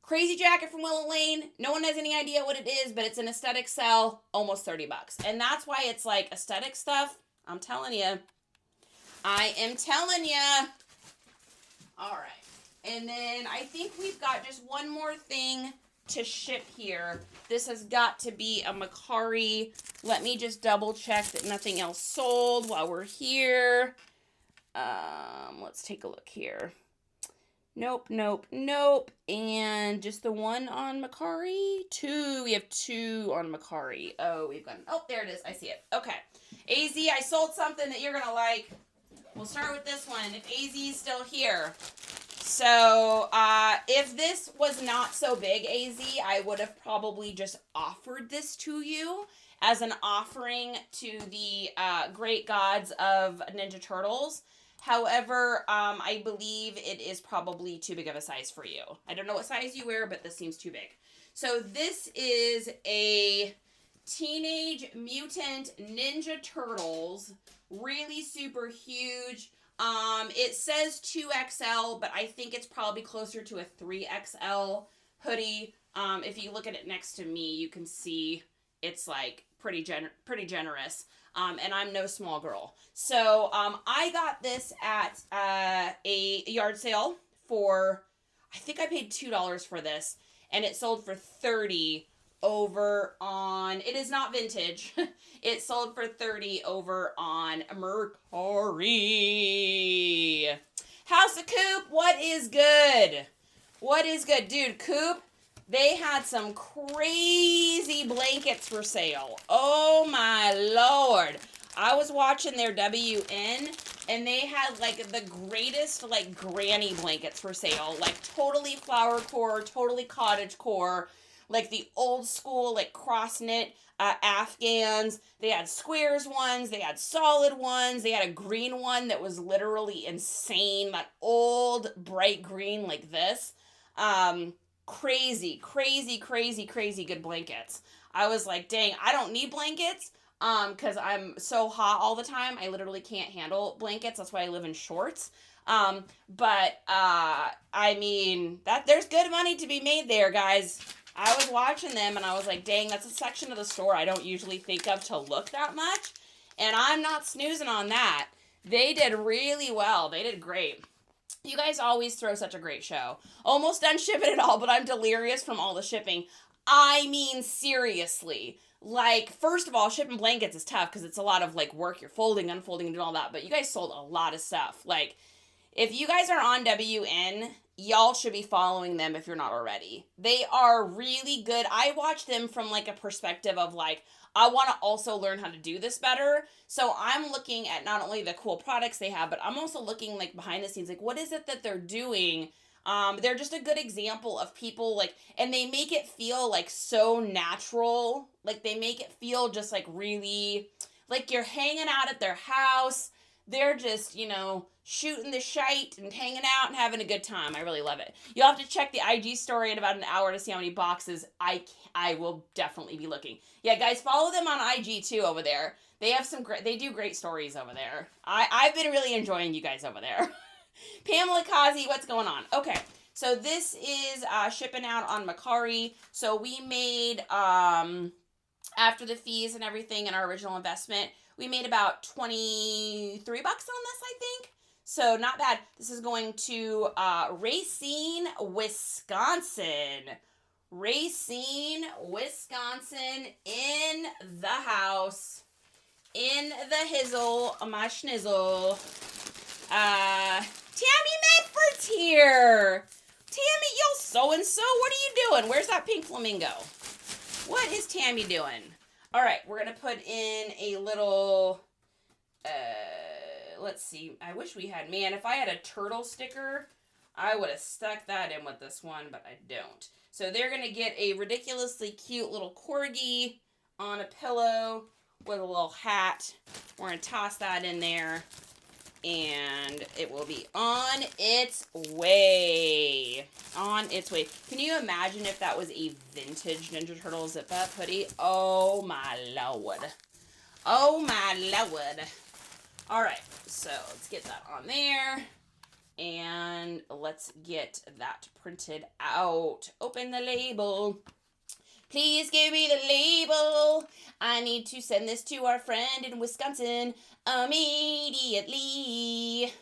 Crazy jacket from Willow Lane. No one has any idea what it is, but it's an aesthetic sell, almost $30. And that's why it's like aesthetic stuff. I'm telling you. I am telling you. All right. And then I think we've got just one more thing to ship here. This has got to be a Mercari. Let me just double check that nothing else sold while we're here. Let's take a look here. Nope. And just the one on Mercari? Two. We have two on Mercari. Oh, there it is. I see it. Okay. AZ, I sold something that you're going to like. We'll start with this one. If AZ is still here. So, if this was not so big, AZ, I would have probably just offered this to you as an offering to the great gods of Ninja Turtles. However, I believe it is probably too big of a size for you. I don't know what size you wear, but this seems too big. So this is a Teenage Mutant Ninja Turtles. Really super huge. It says 2XL, but I think it's probably closer to a 3XL hoodie. If you look at it next to me, you can see it's like pretty generous. And I'm no small girl. So, I got this at a yard sale for, I think I paid $2 for this, and it sold for $30 over on, it is not vintage. It sold for $30 over on Mercari. House of Coop, what is good? What is good? Dude, Coop, they had some crazy blankets for sale. Oh my Lord. I was watching their WN and they had like the greatest like granny blankets for sale. Like totally flower core, totally cottage core. Like the old school like cross knit Afghans. They had squares ones. They had solid ones. They had a green one that was literally insane. That old bright green like this. Crazy good blankets. I was like, dang, I don't need blankets because I'm so hot all the time. I literally can't handle blankets. That's why I live in shorts. But I mean, there's good money to be made there, guys. I was watching them and I was like, dang, that's a section of the store I don't usually think of to look that much. And I'm not snoozing on that. They did really well. They did great. You guys always throw such a great show. Almost done shipping it all, but I'm delirious from all the shipping. I mean, seriously. Like, first of all, shipping blankets is tough because it's a lot of, like, work. You're folding, unfolding, and doing all that. But you guys sold a lot of stuff. Like, if you guys are on WN, y'all should be following them if you're not already. They are really good. I watch them from, like, a perspective of, like, I want to also learn how to do this better. So I'm looking at not only the cool products they have, but I'm also looking like behind the scenes, like what is it that they're doing? They're just a good example of people like, and they make it feel like so natural. Like they make it feel just like really, like you're hanging out at their house. They're just, you know, shooting the shite and hanging out and having a good time. I really love it. You'll have to check the IG story in about an hour to see how many boxes. I will definitely be looking. Yeah, guys, follow them on IG too over there. They have they do great stories over there. I've been really enjoying you guys over there. Pamela Kazi, what's going on? Okay, so this is shipping out on Mercari. So we made, after the fees and everything and our original investment, we made about $23 on this, I think. So not bad. This is going to Racine, Wisconsin. Racine, Wisconsin, in the house. In the hizzle, my schnizzle. Tammy Medford's here. Tammy, yo, so-and-so, what are you doing? Where's that pink flamingo? What is Tammy doing? All right, we're going to put in a little, let's see. I wish we had, man, if I had a turtle sticker, I would have stuck that in with this one, but I don't. So they're going to get a ridiculously cute little corgi on a pillow with a little hat. We're going to toss that in there, and it will be on its way. On its way. Can you imagine if that was a vintage Ninja Turtle zip-up hoodie? Oh, my Lord. Oh, my Lord. All right, so let's get that on there. And let's get that printed out. Open the label. Please give me the label. I need to send this to our friend in Wisconsin immediately.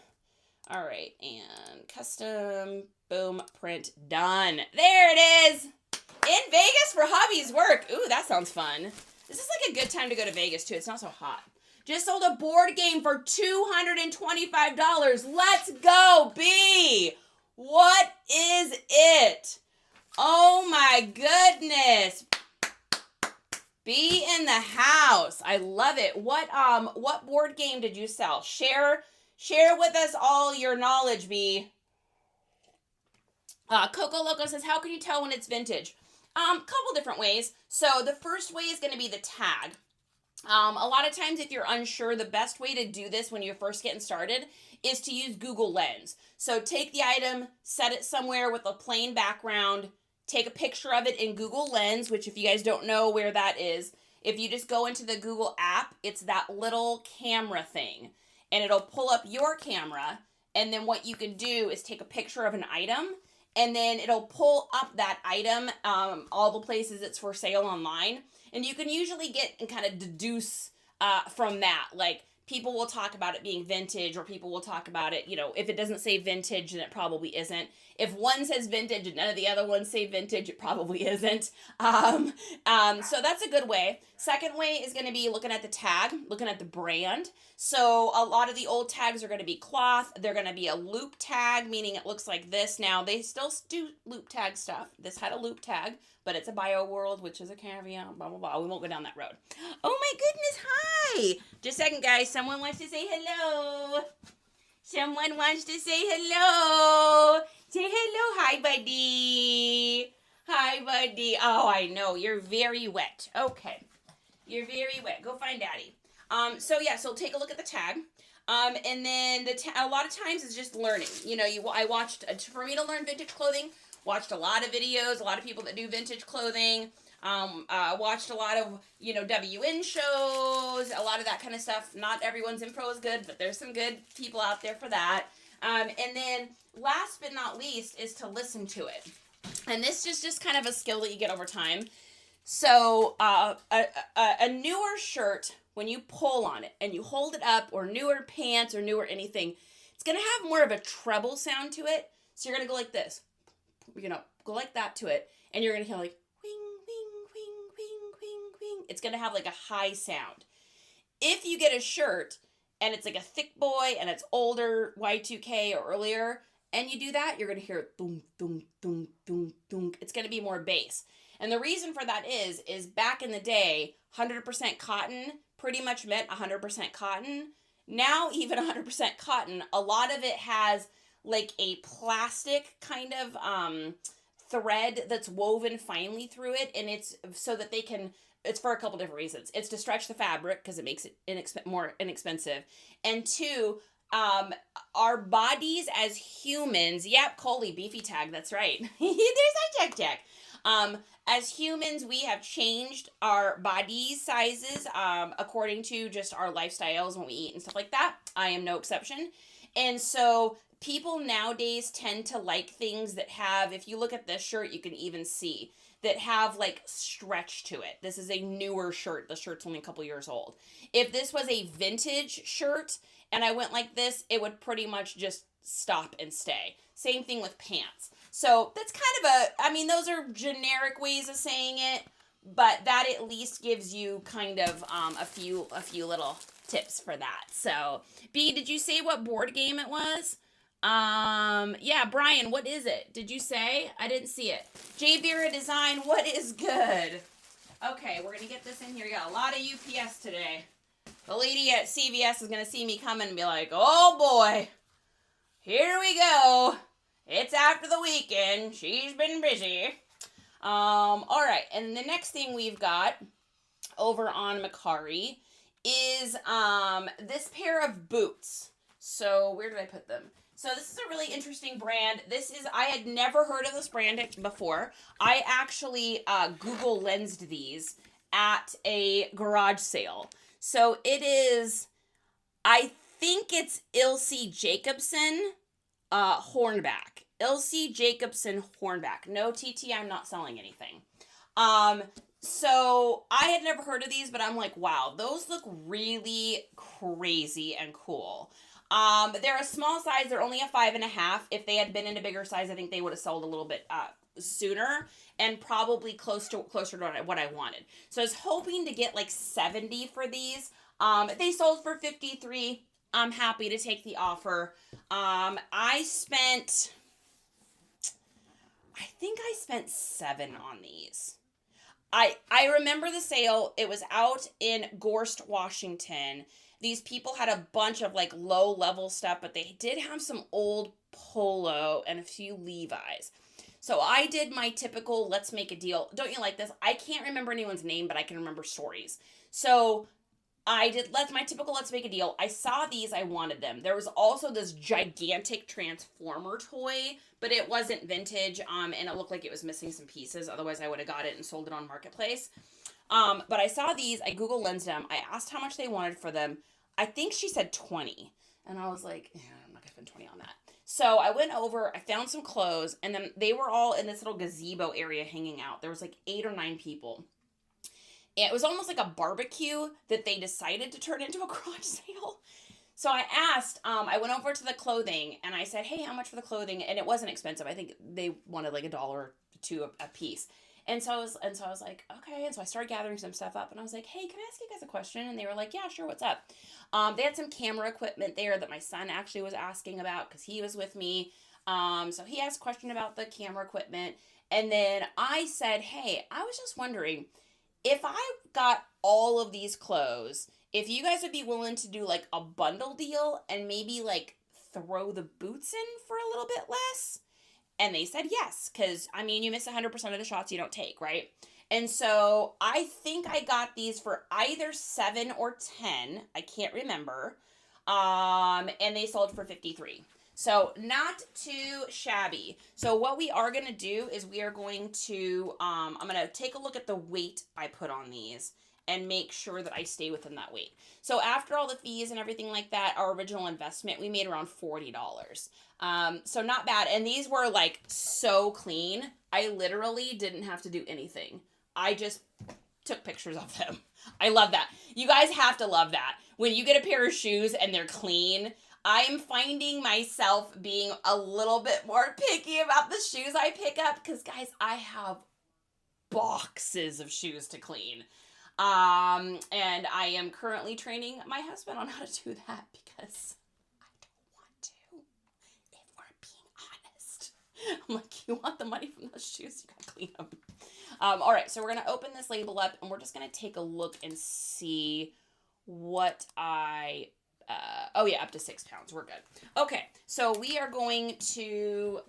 All right, and custom, boom, print, done. There it is. In Vegas for hubby's work. Ooh, that sounds fun. This is like a good time to go to Vegas, too. It's not so hot. Just sold a board game for $225. Let's go, B. What is it? Oh, my goodness. Be in the house. I love it. What board game did you sell? Share with us all your knowledge, B. Coco Loco says, how can you tell when it's vintage? Couple different ways. So the first way is going to be the tag. A lot of times if you're unsure, the best way to do this when you're first getting started is to use Google Lens. So take the item, set it somewhere with a plain background, take a picture of it in Google Lens, which if you guys don't know where that is, if you just go into the Google app, it's that little camera thing, and it'll pull up your camera, and then what you can do is take a picture of an item, and then it'll pull up that item, all the places it's for sale online. And you can usually get and kind of deduce from that. Like, people will talk about it being vintage, or people will talk about it, you know, if it doesn't say vintage, then it probably isn't. If one says vintage and none of the other ones say vintage, it probably isn't. So that's a good way. Second way is going to be looking at the tag, looking at the brand. So a lot of the old tags are going to be cloth. They're going to be a loop tag, meaning it looks like this. Now, they still do loop tag stuff. This had a loop tag, but it's a bio world, which is a caveat, blah, blah, blah. We won't go down that road. Oh, my goodness. Hi. Just a second, guys. Someone wants to say hello. Someone wants to say hello. Say hello. Hi, buddy. Hi, buddy. Oh, I know. You're very wet. Okay. You're very wet. Go find Daddy. So take a look at the tag. And then a lot of times it's just learning. You know, I watched, for me to learn vintage clothing, watched a lot of videos, a lot of people that do vintage clothing. Watched a lot of, WN shows, a lot of that kind of stuff. Not everyone's info is good, but there's some good people out there for that. And then last but not least is to listen to it. And this is just kind of a skill that you get over time. So a newer shirt, when you pull on it and you hold it up, or newer pants or newer anything, it's going to have more of a treble sound to it. So you're going to go like this. You're going to go like that to it. And you're going to hear like, it's going to have like a high sound. If you get a shirt and it's like a thick boy and it's older, Y2K or earlier, and you do that, you're going to hear boom, boom, boom, boom, boom. It's going to be more bass. And the reason for that is back in the day, 100% cotton pretty much meant 100% cotton. Now, even 100% cotton, a lot of it has like a plastic kind of thread that's woven finely through it, and it's so that it's for a couple different reasons. It's to stretch the fabric because it makes it more inexpensive. And two, our bodies as humans, yep, Coley, beefy tag, that's right. There's our Jack. As humans, we have changed our body sizes according to just our lifestyles when we eat and stuff like that. I am no exception. And so people nowadays tend to like things that have, if you look at this shirt, you can even see, that have like stretch to it. This is a newer shirt. The shirt's only a couple years old. If this was a vintage shirt and I went like this, it would pretty much just stop and stay. Same thing with pants. So that's kind of those are generic ways of saying it, but that at least gives you kind of a few little tips for that. So, B, did you say what board game it was? Yeah, Brian, what is it? Did you say? I didn't see it. J. Vera Design, what is good? Okay, we're going to get this in here. We got a lot of UPS today. The lady at CVS is going to see me coming and be like, oh boy, here we go. It's after the weekend. She's been busy. All right, and the next thing we've got over on Mercari is this pair of boots. So where did I put them? So this is a really interesting brand. I had never heard of this brand before. I actually Google lensed these at a garage sale. So it is, I think it's Ilse Jacobson Hornback. Ilse Jacobson Hornback. No, TT, I'm not selling anything. So I had never heard of these, but I'm like, wow, those look really crazy and cool. They're a small size. They're only a 5.5. If they had been in a bigger size, I think they would have sold a little bit sooner and probably closer to what I wanted. So I was hoping to get like 70 for these. They sold for 53. I'm happy to take the offer. I think I spent $7 on these. I remember the sale. It was out in Gorst, Washington. These people had a bunch of like low level stuff, but they did have some old Polo and a few Levi's. So I did my typical let's make a deal. Don't you like this? I can't remember anyone's name, but I can remember stories. So I did my typical let's make a deal. I saw these, I wanted them. There was also this gigantic Transformer toy, but it wasn't vintage, and it looked like it was missing some pieces. Otherwise, I would have got it and sold it on Marketplace. But I saw these, I Google lensed them. I asked how much they wanted for them. I think she said 20. And I was like, yeah, I'm not going to spend 20 on that. So I went over, I found some clothes, and then they were all in this little gazebo area hanging out. There was like 8 or 9 people. And it was almost like a barbecue that they decided to turn into a garage sale. So I asked, I went over to the clothing, and I said, hey, how much for the clothing? And it wasn't expensive. I think they wanted like $1 or $2 a piece. And so I was like, okay. And so I started gathering some stuff up, and I was like, hey, can I ask you guys a question? And they were like, yeah, sure. What's up? They had some camera equipment there that my son actually was asking about because he was with me. So he asked a question about the camera equipment. And then I said, hey, I was just wondering if I got all of these clothes, if you guys would be willing to do like a bundle deal and maybe like throw the boots in for a little bit less. And they said yes, because, I mean, you miss 100% of the shots you don't take, right? And so I think I got these for either 7 or 10. I can't remember. And they sold for 53. So not too shabby. So what we are going to do is we are going to, I'm going to take a look at the weight I put on these and make sure that I stay within that weight. So after all the fees and everything like that, our original investment, we made around $40. So not bad. And these were like so clean. I literally didn't have to do anything. I just took pictures of them. I love that. You guys have to love that. When you get a pair of shoes and they're clean, I'm finding myself being a little bit more picky about the shoes I pick up because, guys, I have boxes of shoes to clean. And I am currently training my husband on how to do that because I don't want to, if we're being honest. I'm like, you want the money from those shoes? You gotta clean them. All right, so we're gonna open this label up and we're just gonna take a look and see what oh yeah, up to 6 pounds. We're good. Okay, so we are going to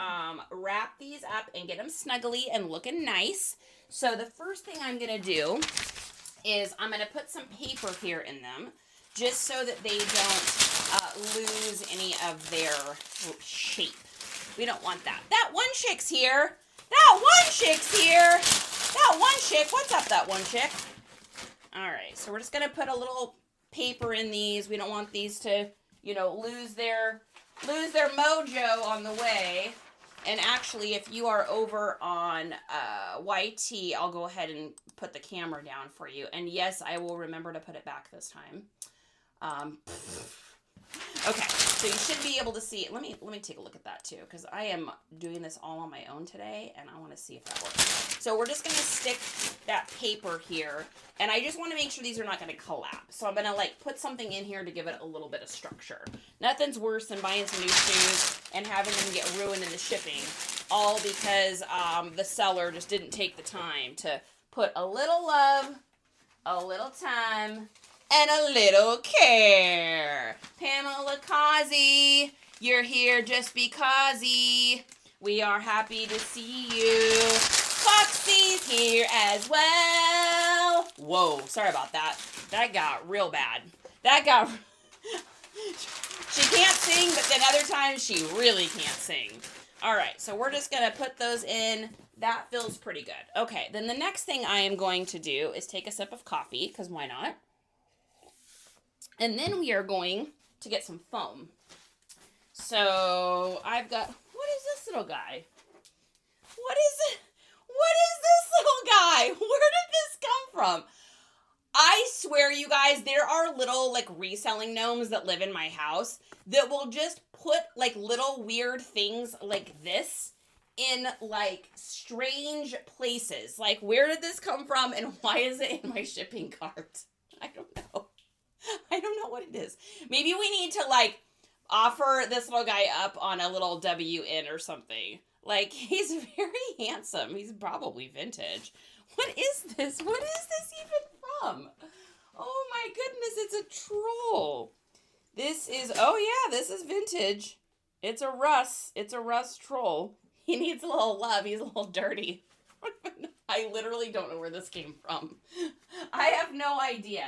wrap these up and get them snuggly and looking nice. So the first thing I'm gonna do is I'm going to put some paper here in them just so that they don't lose any of their shape. We don't want that. That one chick's here. That one chick's here. That one chick. What's up, that one chick? All right, so we're just going to put a little paper in these. We don't want these to, lose their mojo on the way. And actually, if you are over on YT, I'll go ahead and put the camera down for you. And yes, I will remember to put it back this time. Okay, so you should be able to see. Let me take a look at that too, because I am doing this all on my own today, and I want to see if that works. So we're just going to stick that paper here, and I just want to make sure these are not going to collapse. So I'm going to put something in here to give it a little bit of structure. Nothing's worse than buying some new shoes and having them get ruined in the shipping, all because the seller just didn't take the time to put a little love, a little time, and a little care. Pamela Causey, you're here just because we are happy to see you. Foxy's here as well. Whoa, sorry about that. That got real bad. She can't sing, but then other times she really can't sing. All right, so we're just going to put those in. That feels pretty good. Okay, then the next thing I am going to do is take a sip of coffee, because why not? And then we are going to get some foam. So I've got, what is this little guy? What is it? What is this little guy? Where did this come from? I swear, you guys, there are little, like, reselling gnomes that live in my house that will just put, like, little weird things like this in, like, strange places. Like, where did this come from and why is it in my shipping cart? I don't know. I don't know what it is. Maybe we need to, like, offer this little guy up on a little WN or something. Like, he's very handsome. He's probably vintage. What is this? What is this even from? Oh my goodness, it's a troll. This is, oh yeah, this is vintage. It's a Russ troll. He needs a little love. He's a little dirty. I literally don't know where this came from. I have no idea.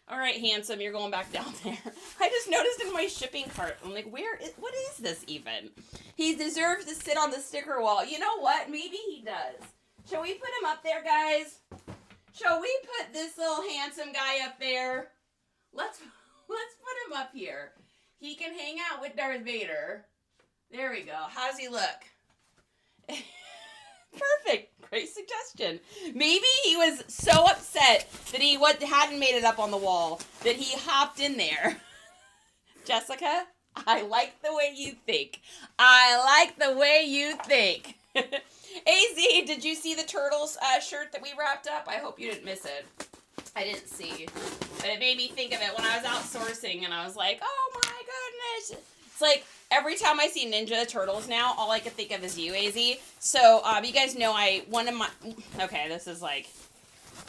All right, handsome, you're going back down there. I just noticed in my shipping cart. I'm like, what is this even? He deserves to sit on the sticker wall. You know what? Maybe he does. Shall we put him up there, guys? Shall we put this little handsome guy up there? Let's put him up here. He can hang out with Darth Vader. There we go. How does he look? Perfect. Great suggestion. Maybe he was so upset that he hadn't made it up on the wall that he hopped in there. Jessica, I like the way you think. I like the way you think. AZ, did you see the Turtles shirt that we wrapped up? I hope you didn't miss it. I didn't see. But it made me think of it when I was out sourcing, and I was like, oh my goodness. It's like, every time I see Ninja Turtles now, all I can think of is you, AZ. So, you guys know okay, this is like,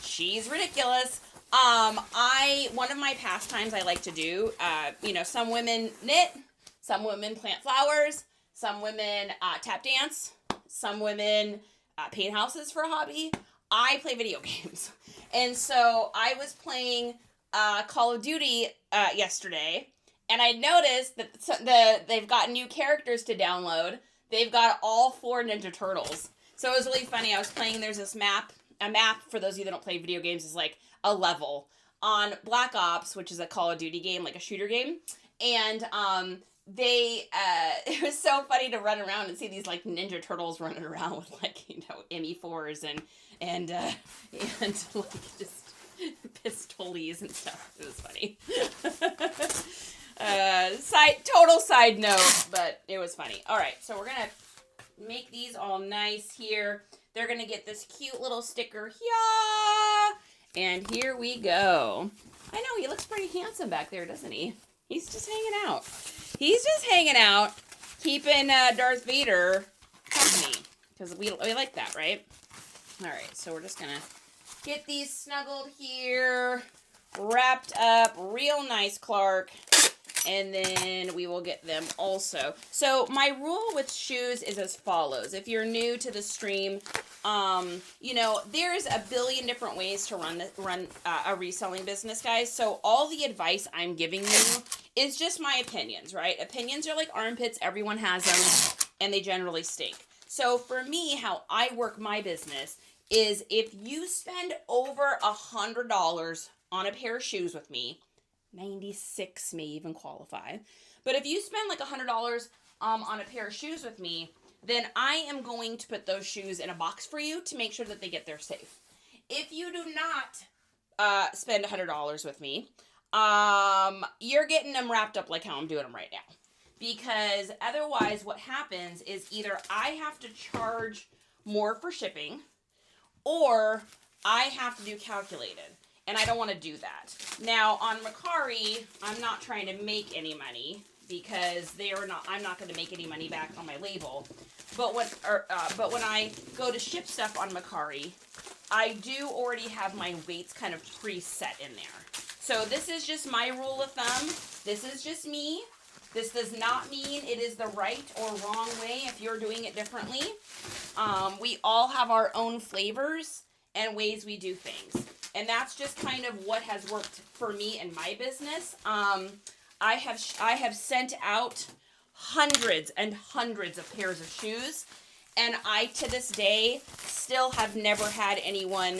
she's ridiculous. One of my pastimes I like to do, some women knit, some women plant flowers, some women tap dance, some women paint houses for a hobby. I play video games. And so I was playing Call of Duty yesterday, and I noticed that they've got new characters to download. They've got all 4 Ninja Turtles. So it was really funny. I was playing, there's this map. A map, for those of you that don't play video games, is like a level on Black Ops, which is a Call of Duty game, like a shooter game. And it was so funny to run around and see these like Ninja Turtles running around with like, ME4s and like just pistoles and stuff. It was funny. Total side note, but it was funny. All right, so we're gonna make these all nice here. They're gonna get this cute little sticker here, and here we go. I know, he looks pretty handsome back there, doesn't he? He's just hanging out. He's just hanging out, keeping Darth Vader company, because we like that, right? All right, so we're just gonna get these snuggled here, wrapped up real nice, Clark, and then we will get them also. So my rule with shoes is as follows. If you're new to the stream, there's a billion different ways to run a reselling business, guys. So all the advice I'm giving you is just my opinions, right? Opinions are like armpits. Everyone has them, and they generally stink. So for me, how I work my business is if you spend over $100 on a pair of shoes with me, 96 may even qualify, but if you spend like $100 on a pair of shoes with me, then I am going to put those shoes in a box for you to make sure that they get there safe. If you do not spend $100 with me, you're getting them wrapped up like how I'm doing them right now. Because otherwise what happens is either I have to charge more for shipping, or I have to do calculated. And I don't want to do that. Now, on Mercari, I'm not trying to make any money, because I'm not going to make any money back on my label. But when I go to ship stuff on Mercari, I do already have my weights kind of preset in there. So this is just my rule of thumb. This is just me. This does not mean it is the right or wrong way if you're doing it differently. We all have our own flavors and ways we do things. And that's just kind of what has worked for me in my business. I have sent out hundreds and hundreds of pairs of shoes, and I, to this day, still have never had anyone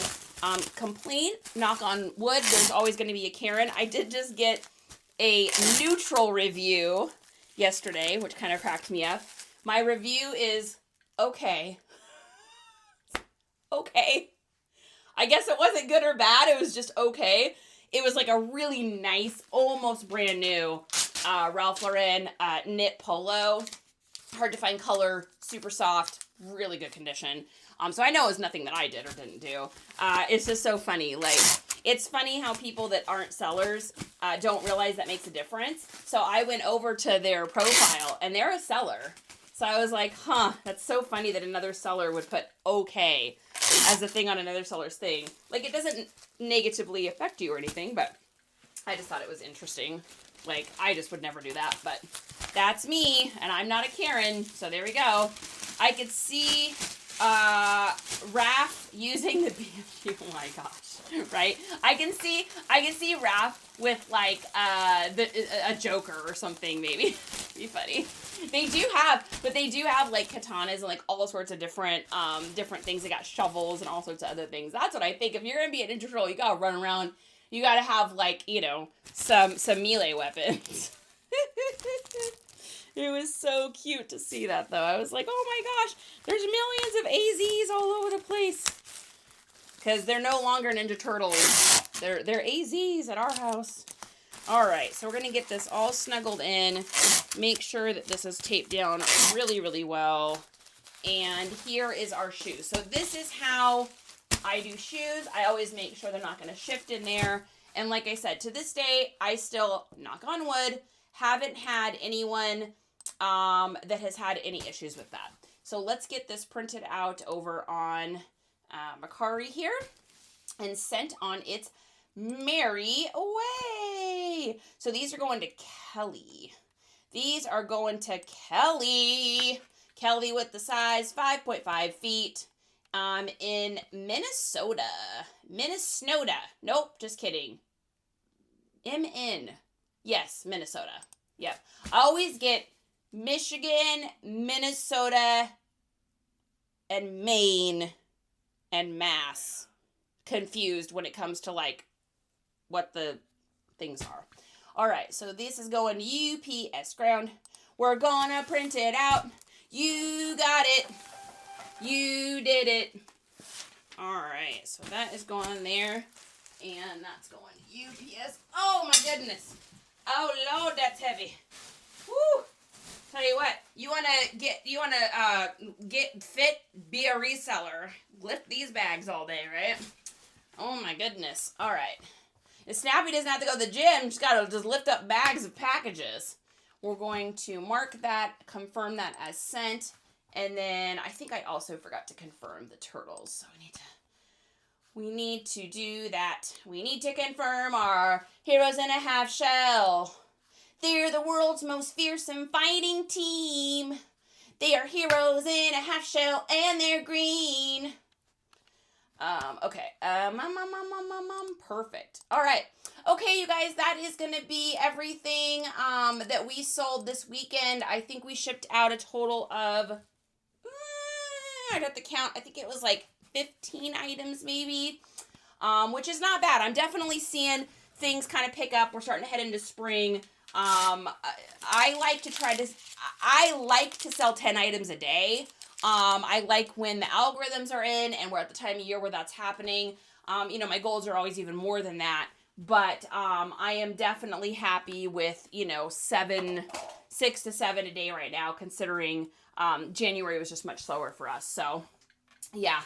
complain. Knock on wood, there's always going to be a Karen. I did just get a neutral review yesterday, which kind of cracked me up. My review is okay. Okay. I guess it wasn't good or bad. It was just okay. It was like a really nice, almost brand new Ralph Lauren knit polo. Hard to find color, super soft, really good condition. So I know it was nothing that I did or didn't do. It's just so funny. Like, it's funny how people that aren't sellers don't realize that makes a difference. So I went over to their profile, and they're a seller. So I was like, huh, that's so funny that another seller would put okay as a thing on another seller's thing. Like, it doesn't negatively affect you or anything, but I just thought it was interesting. Like, I just would never do that, but that's me, and I'm not a Karen, so there we go. I could see Raph using the BFG. Oh my gosh, right? I can see Raph with like a Joker or something, maybe. Be funny. They do have like katanas and like all sorts of different things. They got shovels and all sorts of other things. That's what I think. If you're gonna be an ninja troll, you gotta run around. You gotta have like, you know, some melee weapons. It was so cute to see that, though. I was like, oh my gosh, there's millions of AZs all over the place. Because they're no longer Ninja Turtles. They're AZs at our house. All right, so we're going to get this all snuggled in. Make sure that this is taped down really, really well. And here is our shoes. So this is how I do shoes. I always make sure they're not going to shift in there. And like I said, to this day, I still, knock on wood, haven't had anyone that has had any issues with that. So let's get this printed out over on Mercari here and sent on its merry way. So these are going to Kelly. These are going to Kelly. Kelly with the size 5.5 feet in Minnesota. Minnesota. Nope, just kidding. MN. Yes, Minnesota. Yep. I always get Michigan, Minnesota, and Maine, and Mass confused when it comes to, like, what the things are. All right, so this is going UPS ground. We're gonna print it out. You got it. You did it. All right, so that is going there, and that's going UPS. Oh, my goodness. Oh, Lord, that's heavy. Woo! Tell you what, you wanna get fit, be a reseller. Lift these bags all day, right? Oh my goodness. All right. And Snappy doesn't have to go to the gym. Just gotta lift up bags of packages. We're going to mark that, confirm that as sent, and then I think I also forgot to confirm the turtles. So we need to do that. We need to confirm our heroes in a half shell. They're the world's most fearsome fighting team. They are heroes in a half shell and they're green. Okay. Perfect. All right. Okay, you guys, that is going to be everything that we sold this weekend. I think we shipped out a total of, I'd have to count. I think it was like 15 items maybe, which is not bad. I'm definitely seeing things kind of pick up. We're starting to head into spring. I like to sell 10 items a day. I like when the algorithms are in and we're at the time of year where that's happening. My goals are always even more than that, but, I am definitely happy with, 6 to 7 a day right now, considering, January was just much slower for us. So yeah,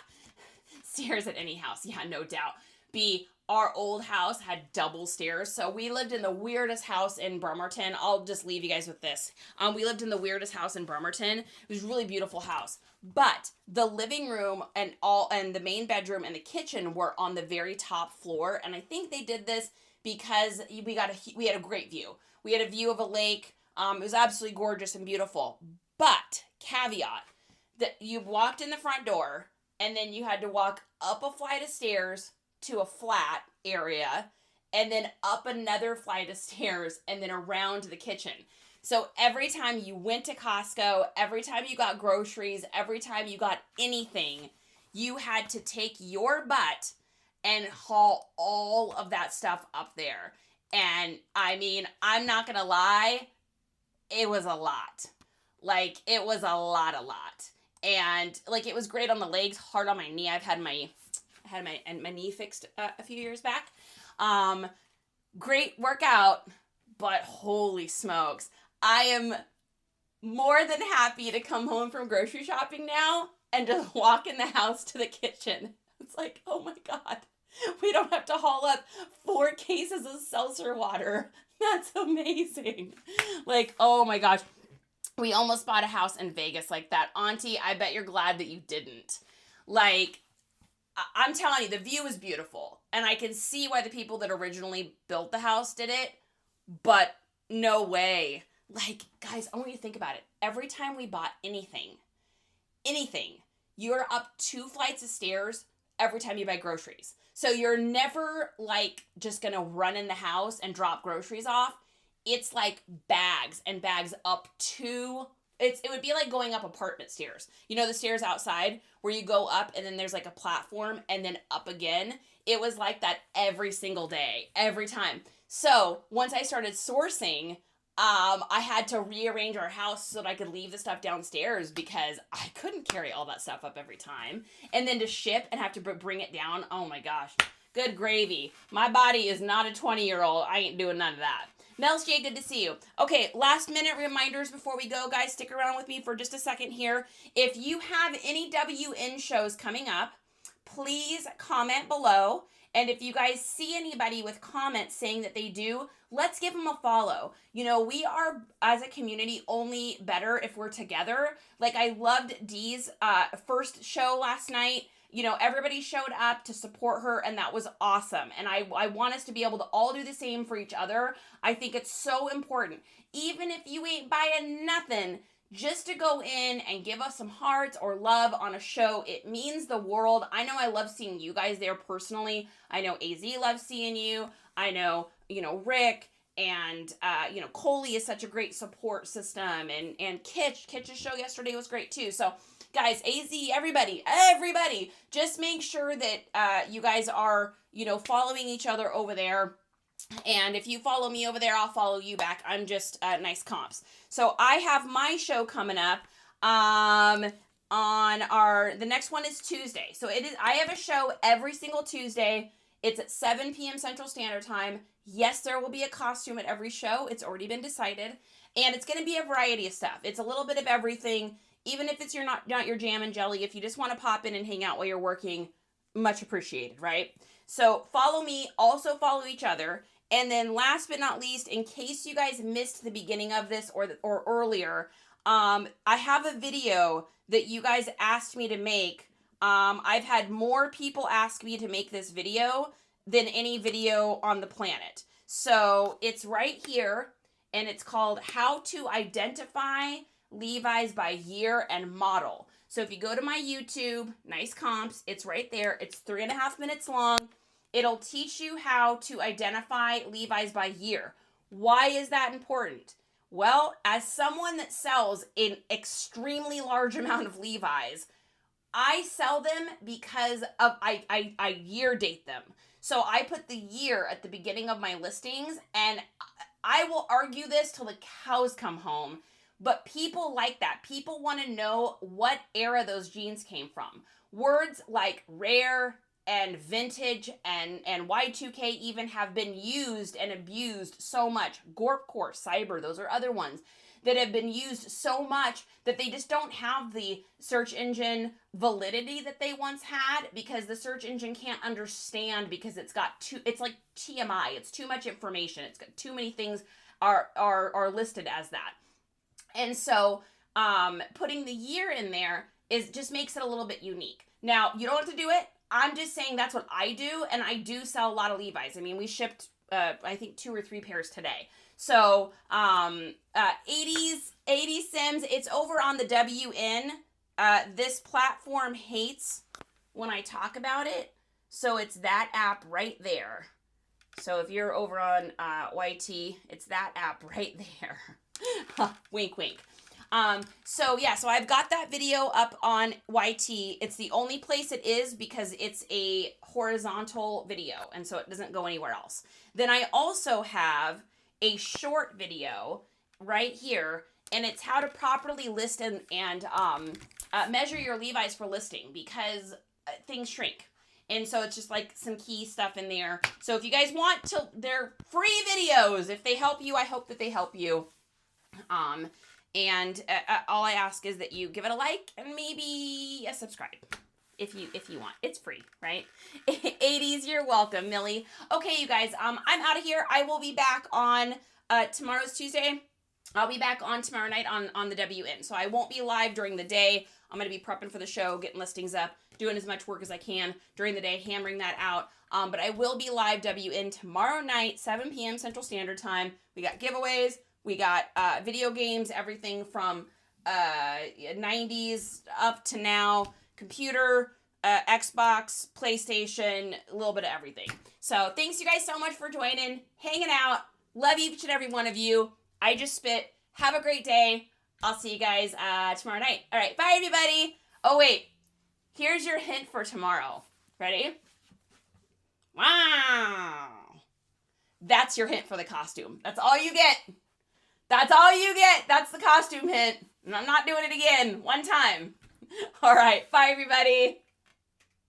stairs at any house. Yeah, no doubt. Be our old house had double stairs. So we lived in the weirdest house in Bremerton. I'll just leave you guys with this. We lived in the weirdest house in Bremerton. It was a really beautiful house. But the living room and the main bedroom and the kitchen were on the very top floor. And I think they did this because we had a great view. We had a view of a lake. It was absolutely gorgeous and beautiful. But caveat that you walked in the front door and then you had to walk up a flight of stairs to a flat area and then up another flight of stairs and then around to the kitchen. So every time you went to Costco, every time you got groceries, every time you got anything, you had to take your butt and haul all of that stuff up there. And I mean, I'm not gonna lie, it was a lot. Like, it was a lot. And like, it was great on the legs, hard on my knee. I've had my knee fixed a few years back. Great workout, but holy smokes. I am more than happy to come home from grocery shopping now and just walk in the house to the kitchen. It's like, oh my God, we don't have to haul up 4 cases of seltzer water. That's amazing. Like, oh my gosh. We almost bought a house in Vegas like that. Auntie, I bet you're glad that you didn't. Like, I'm telling you, the view is beautiful. And I can see why the people that originally built the house did it. But no way. Like, guys, I want you to think about it. Every time we bought anything, you're up 2 flights of stairs every time you buy groceries. So you're never like just going to run in the house and drop groceries off. It's like bags and bags up to, it would be like going up apartment stairs. You know, the stairs outside where you go up and then there's like a platform and then up again. It was like that every single day, every time. So once I started sourcing, I had to rearrange our house so that I could leave the stuff downstairs because I couldn't carry all that stuff up every time. And then to ship and have to bring it down. Oh my gosh. Good gravy. My body is not a 20-year-old. I ain't doing none of that. Mel's J, good to see you. Okay, last minute reminders before we go, guys. Stick around with me for just a second here. If you have any WN shows coming up, please comment below. And if you guys see anybody with comments saying that they do, let's give them a follow. You know, we are, as a community, only better if we're together. Like, I loved Dee's first show last night. You know, everybody showed up to support her, and that was awesome. And I want us to be able to all do the same for each other. I think it's so important. Even if you ain't buying nothing, just to go in and give us some hearts or love on a show, it means the world. I know I love seeing you guys there personally. I know AZ loves seeing you. I know, Rick and, Coley is such a great support system. And Kitch's show yesterday was great too. So, guys, AZ, everybody, just make sure that you guys are, following each other over there. And if you follow me over there, I'll follow you back. I'm just NiceComps. So I have my show coming up the next one is Tuesday. So I have a show every single Tuesday. It's at 7 p.m. Central Standard Time. Yes, there will be a costume at every show. It's already been decided. And it's going to be a variety of stuff. It's a little bit of everything. Even if it's not your jam and jelly, if you just want to pop in and hang out while you're working, much appreciated, right? So follow me, also follow each other. And then last but not least, in case you guys missed the beginning of this or earlier, I have a video that you guys asked me to make. I've had more people ask me to make this video than any video on the planet. So it's right here, and it's called How to Identify Levi's by Year and Model. So if you go to my YouTube, NiceComps, it's right there. It's 3.5 minutes long. It'll teach you how to identify Levi's by year. Why is that important? Well, as someone that sells an extremely large amount of Levi's, I sell them because of I year date them. So I put the year at the beginning of my listings, and I will argue this till the cows come home. But people like that. People want to know what era those jeans came from. Words like rare and vintage and Y2K even have been used and abused so much. Gorpcore, Cyber, those are other ones. that have been used so much that they just don't have the search engine validity that they once had, because the search engine can't understand, because it's like TMI. It's too much information. It's got too many things are listed as that. And so putting the year in there just makes it a little bit unique. Now, you don't have to do it. I'm just saying that's what I do, and I do sell a lot of Levi's. I mean, we shipped, I think 2 or 3 pairs today. So, 80s Sims, it's over on the WN. This platform hates when I talk about it, so it's that app right there. So if you're over on YT, it's that app right there. Wink, wink. So I've got that video up on YT. It's the only place it is because it's a horizontal video, and so it doesn't go anywhere else. Then I also have a short video right here, and it's how to properly list and measure your Levi's for listing, because things shrink. And so it's just like some key stuff in there. So if you guys want to, they're free videos. If they help you, I hope that they help you. And all I ask is that you give it a like and maybe a subscribe if you want. It's free, right? 80s, you're welcome, Millie. Okay, you guys, I'm out of here. I will be back on tomorrow's Tuesday. I'll be back on tomorrow night on the WN. So I won't be live during the day. I'm going to be prepping for the show, getting listings up, doing as much work as I can during the day, hammering that out. But I will be live WN tomorrow night, 7 p.m. Central Standard Time. We got giveaways. We got video games, everything from 90s up to now, computer, Xbox, PlayStation, a little bit of everything. So thanks you guys so much for joining, hanging out. Love each and every one of you. I just spit. Have a great day. I'll see you guys tomorrow night. All right, bye everybody. Oh wait, here's your hint for tomorrow. Ready? Wow. That's your hint for the costume. That's all you get. That's all you get. That's the costume hint. And I'm not doing it again. One time. All right, bye everybody.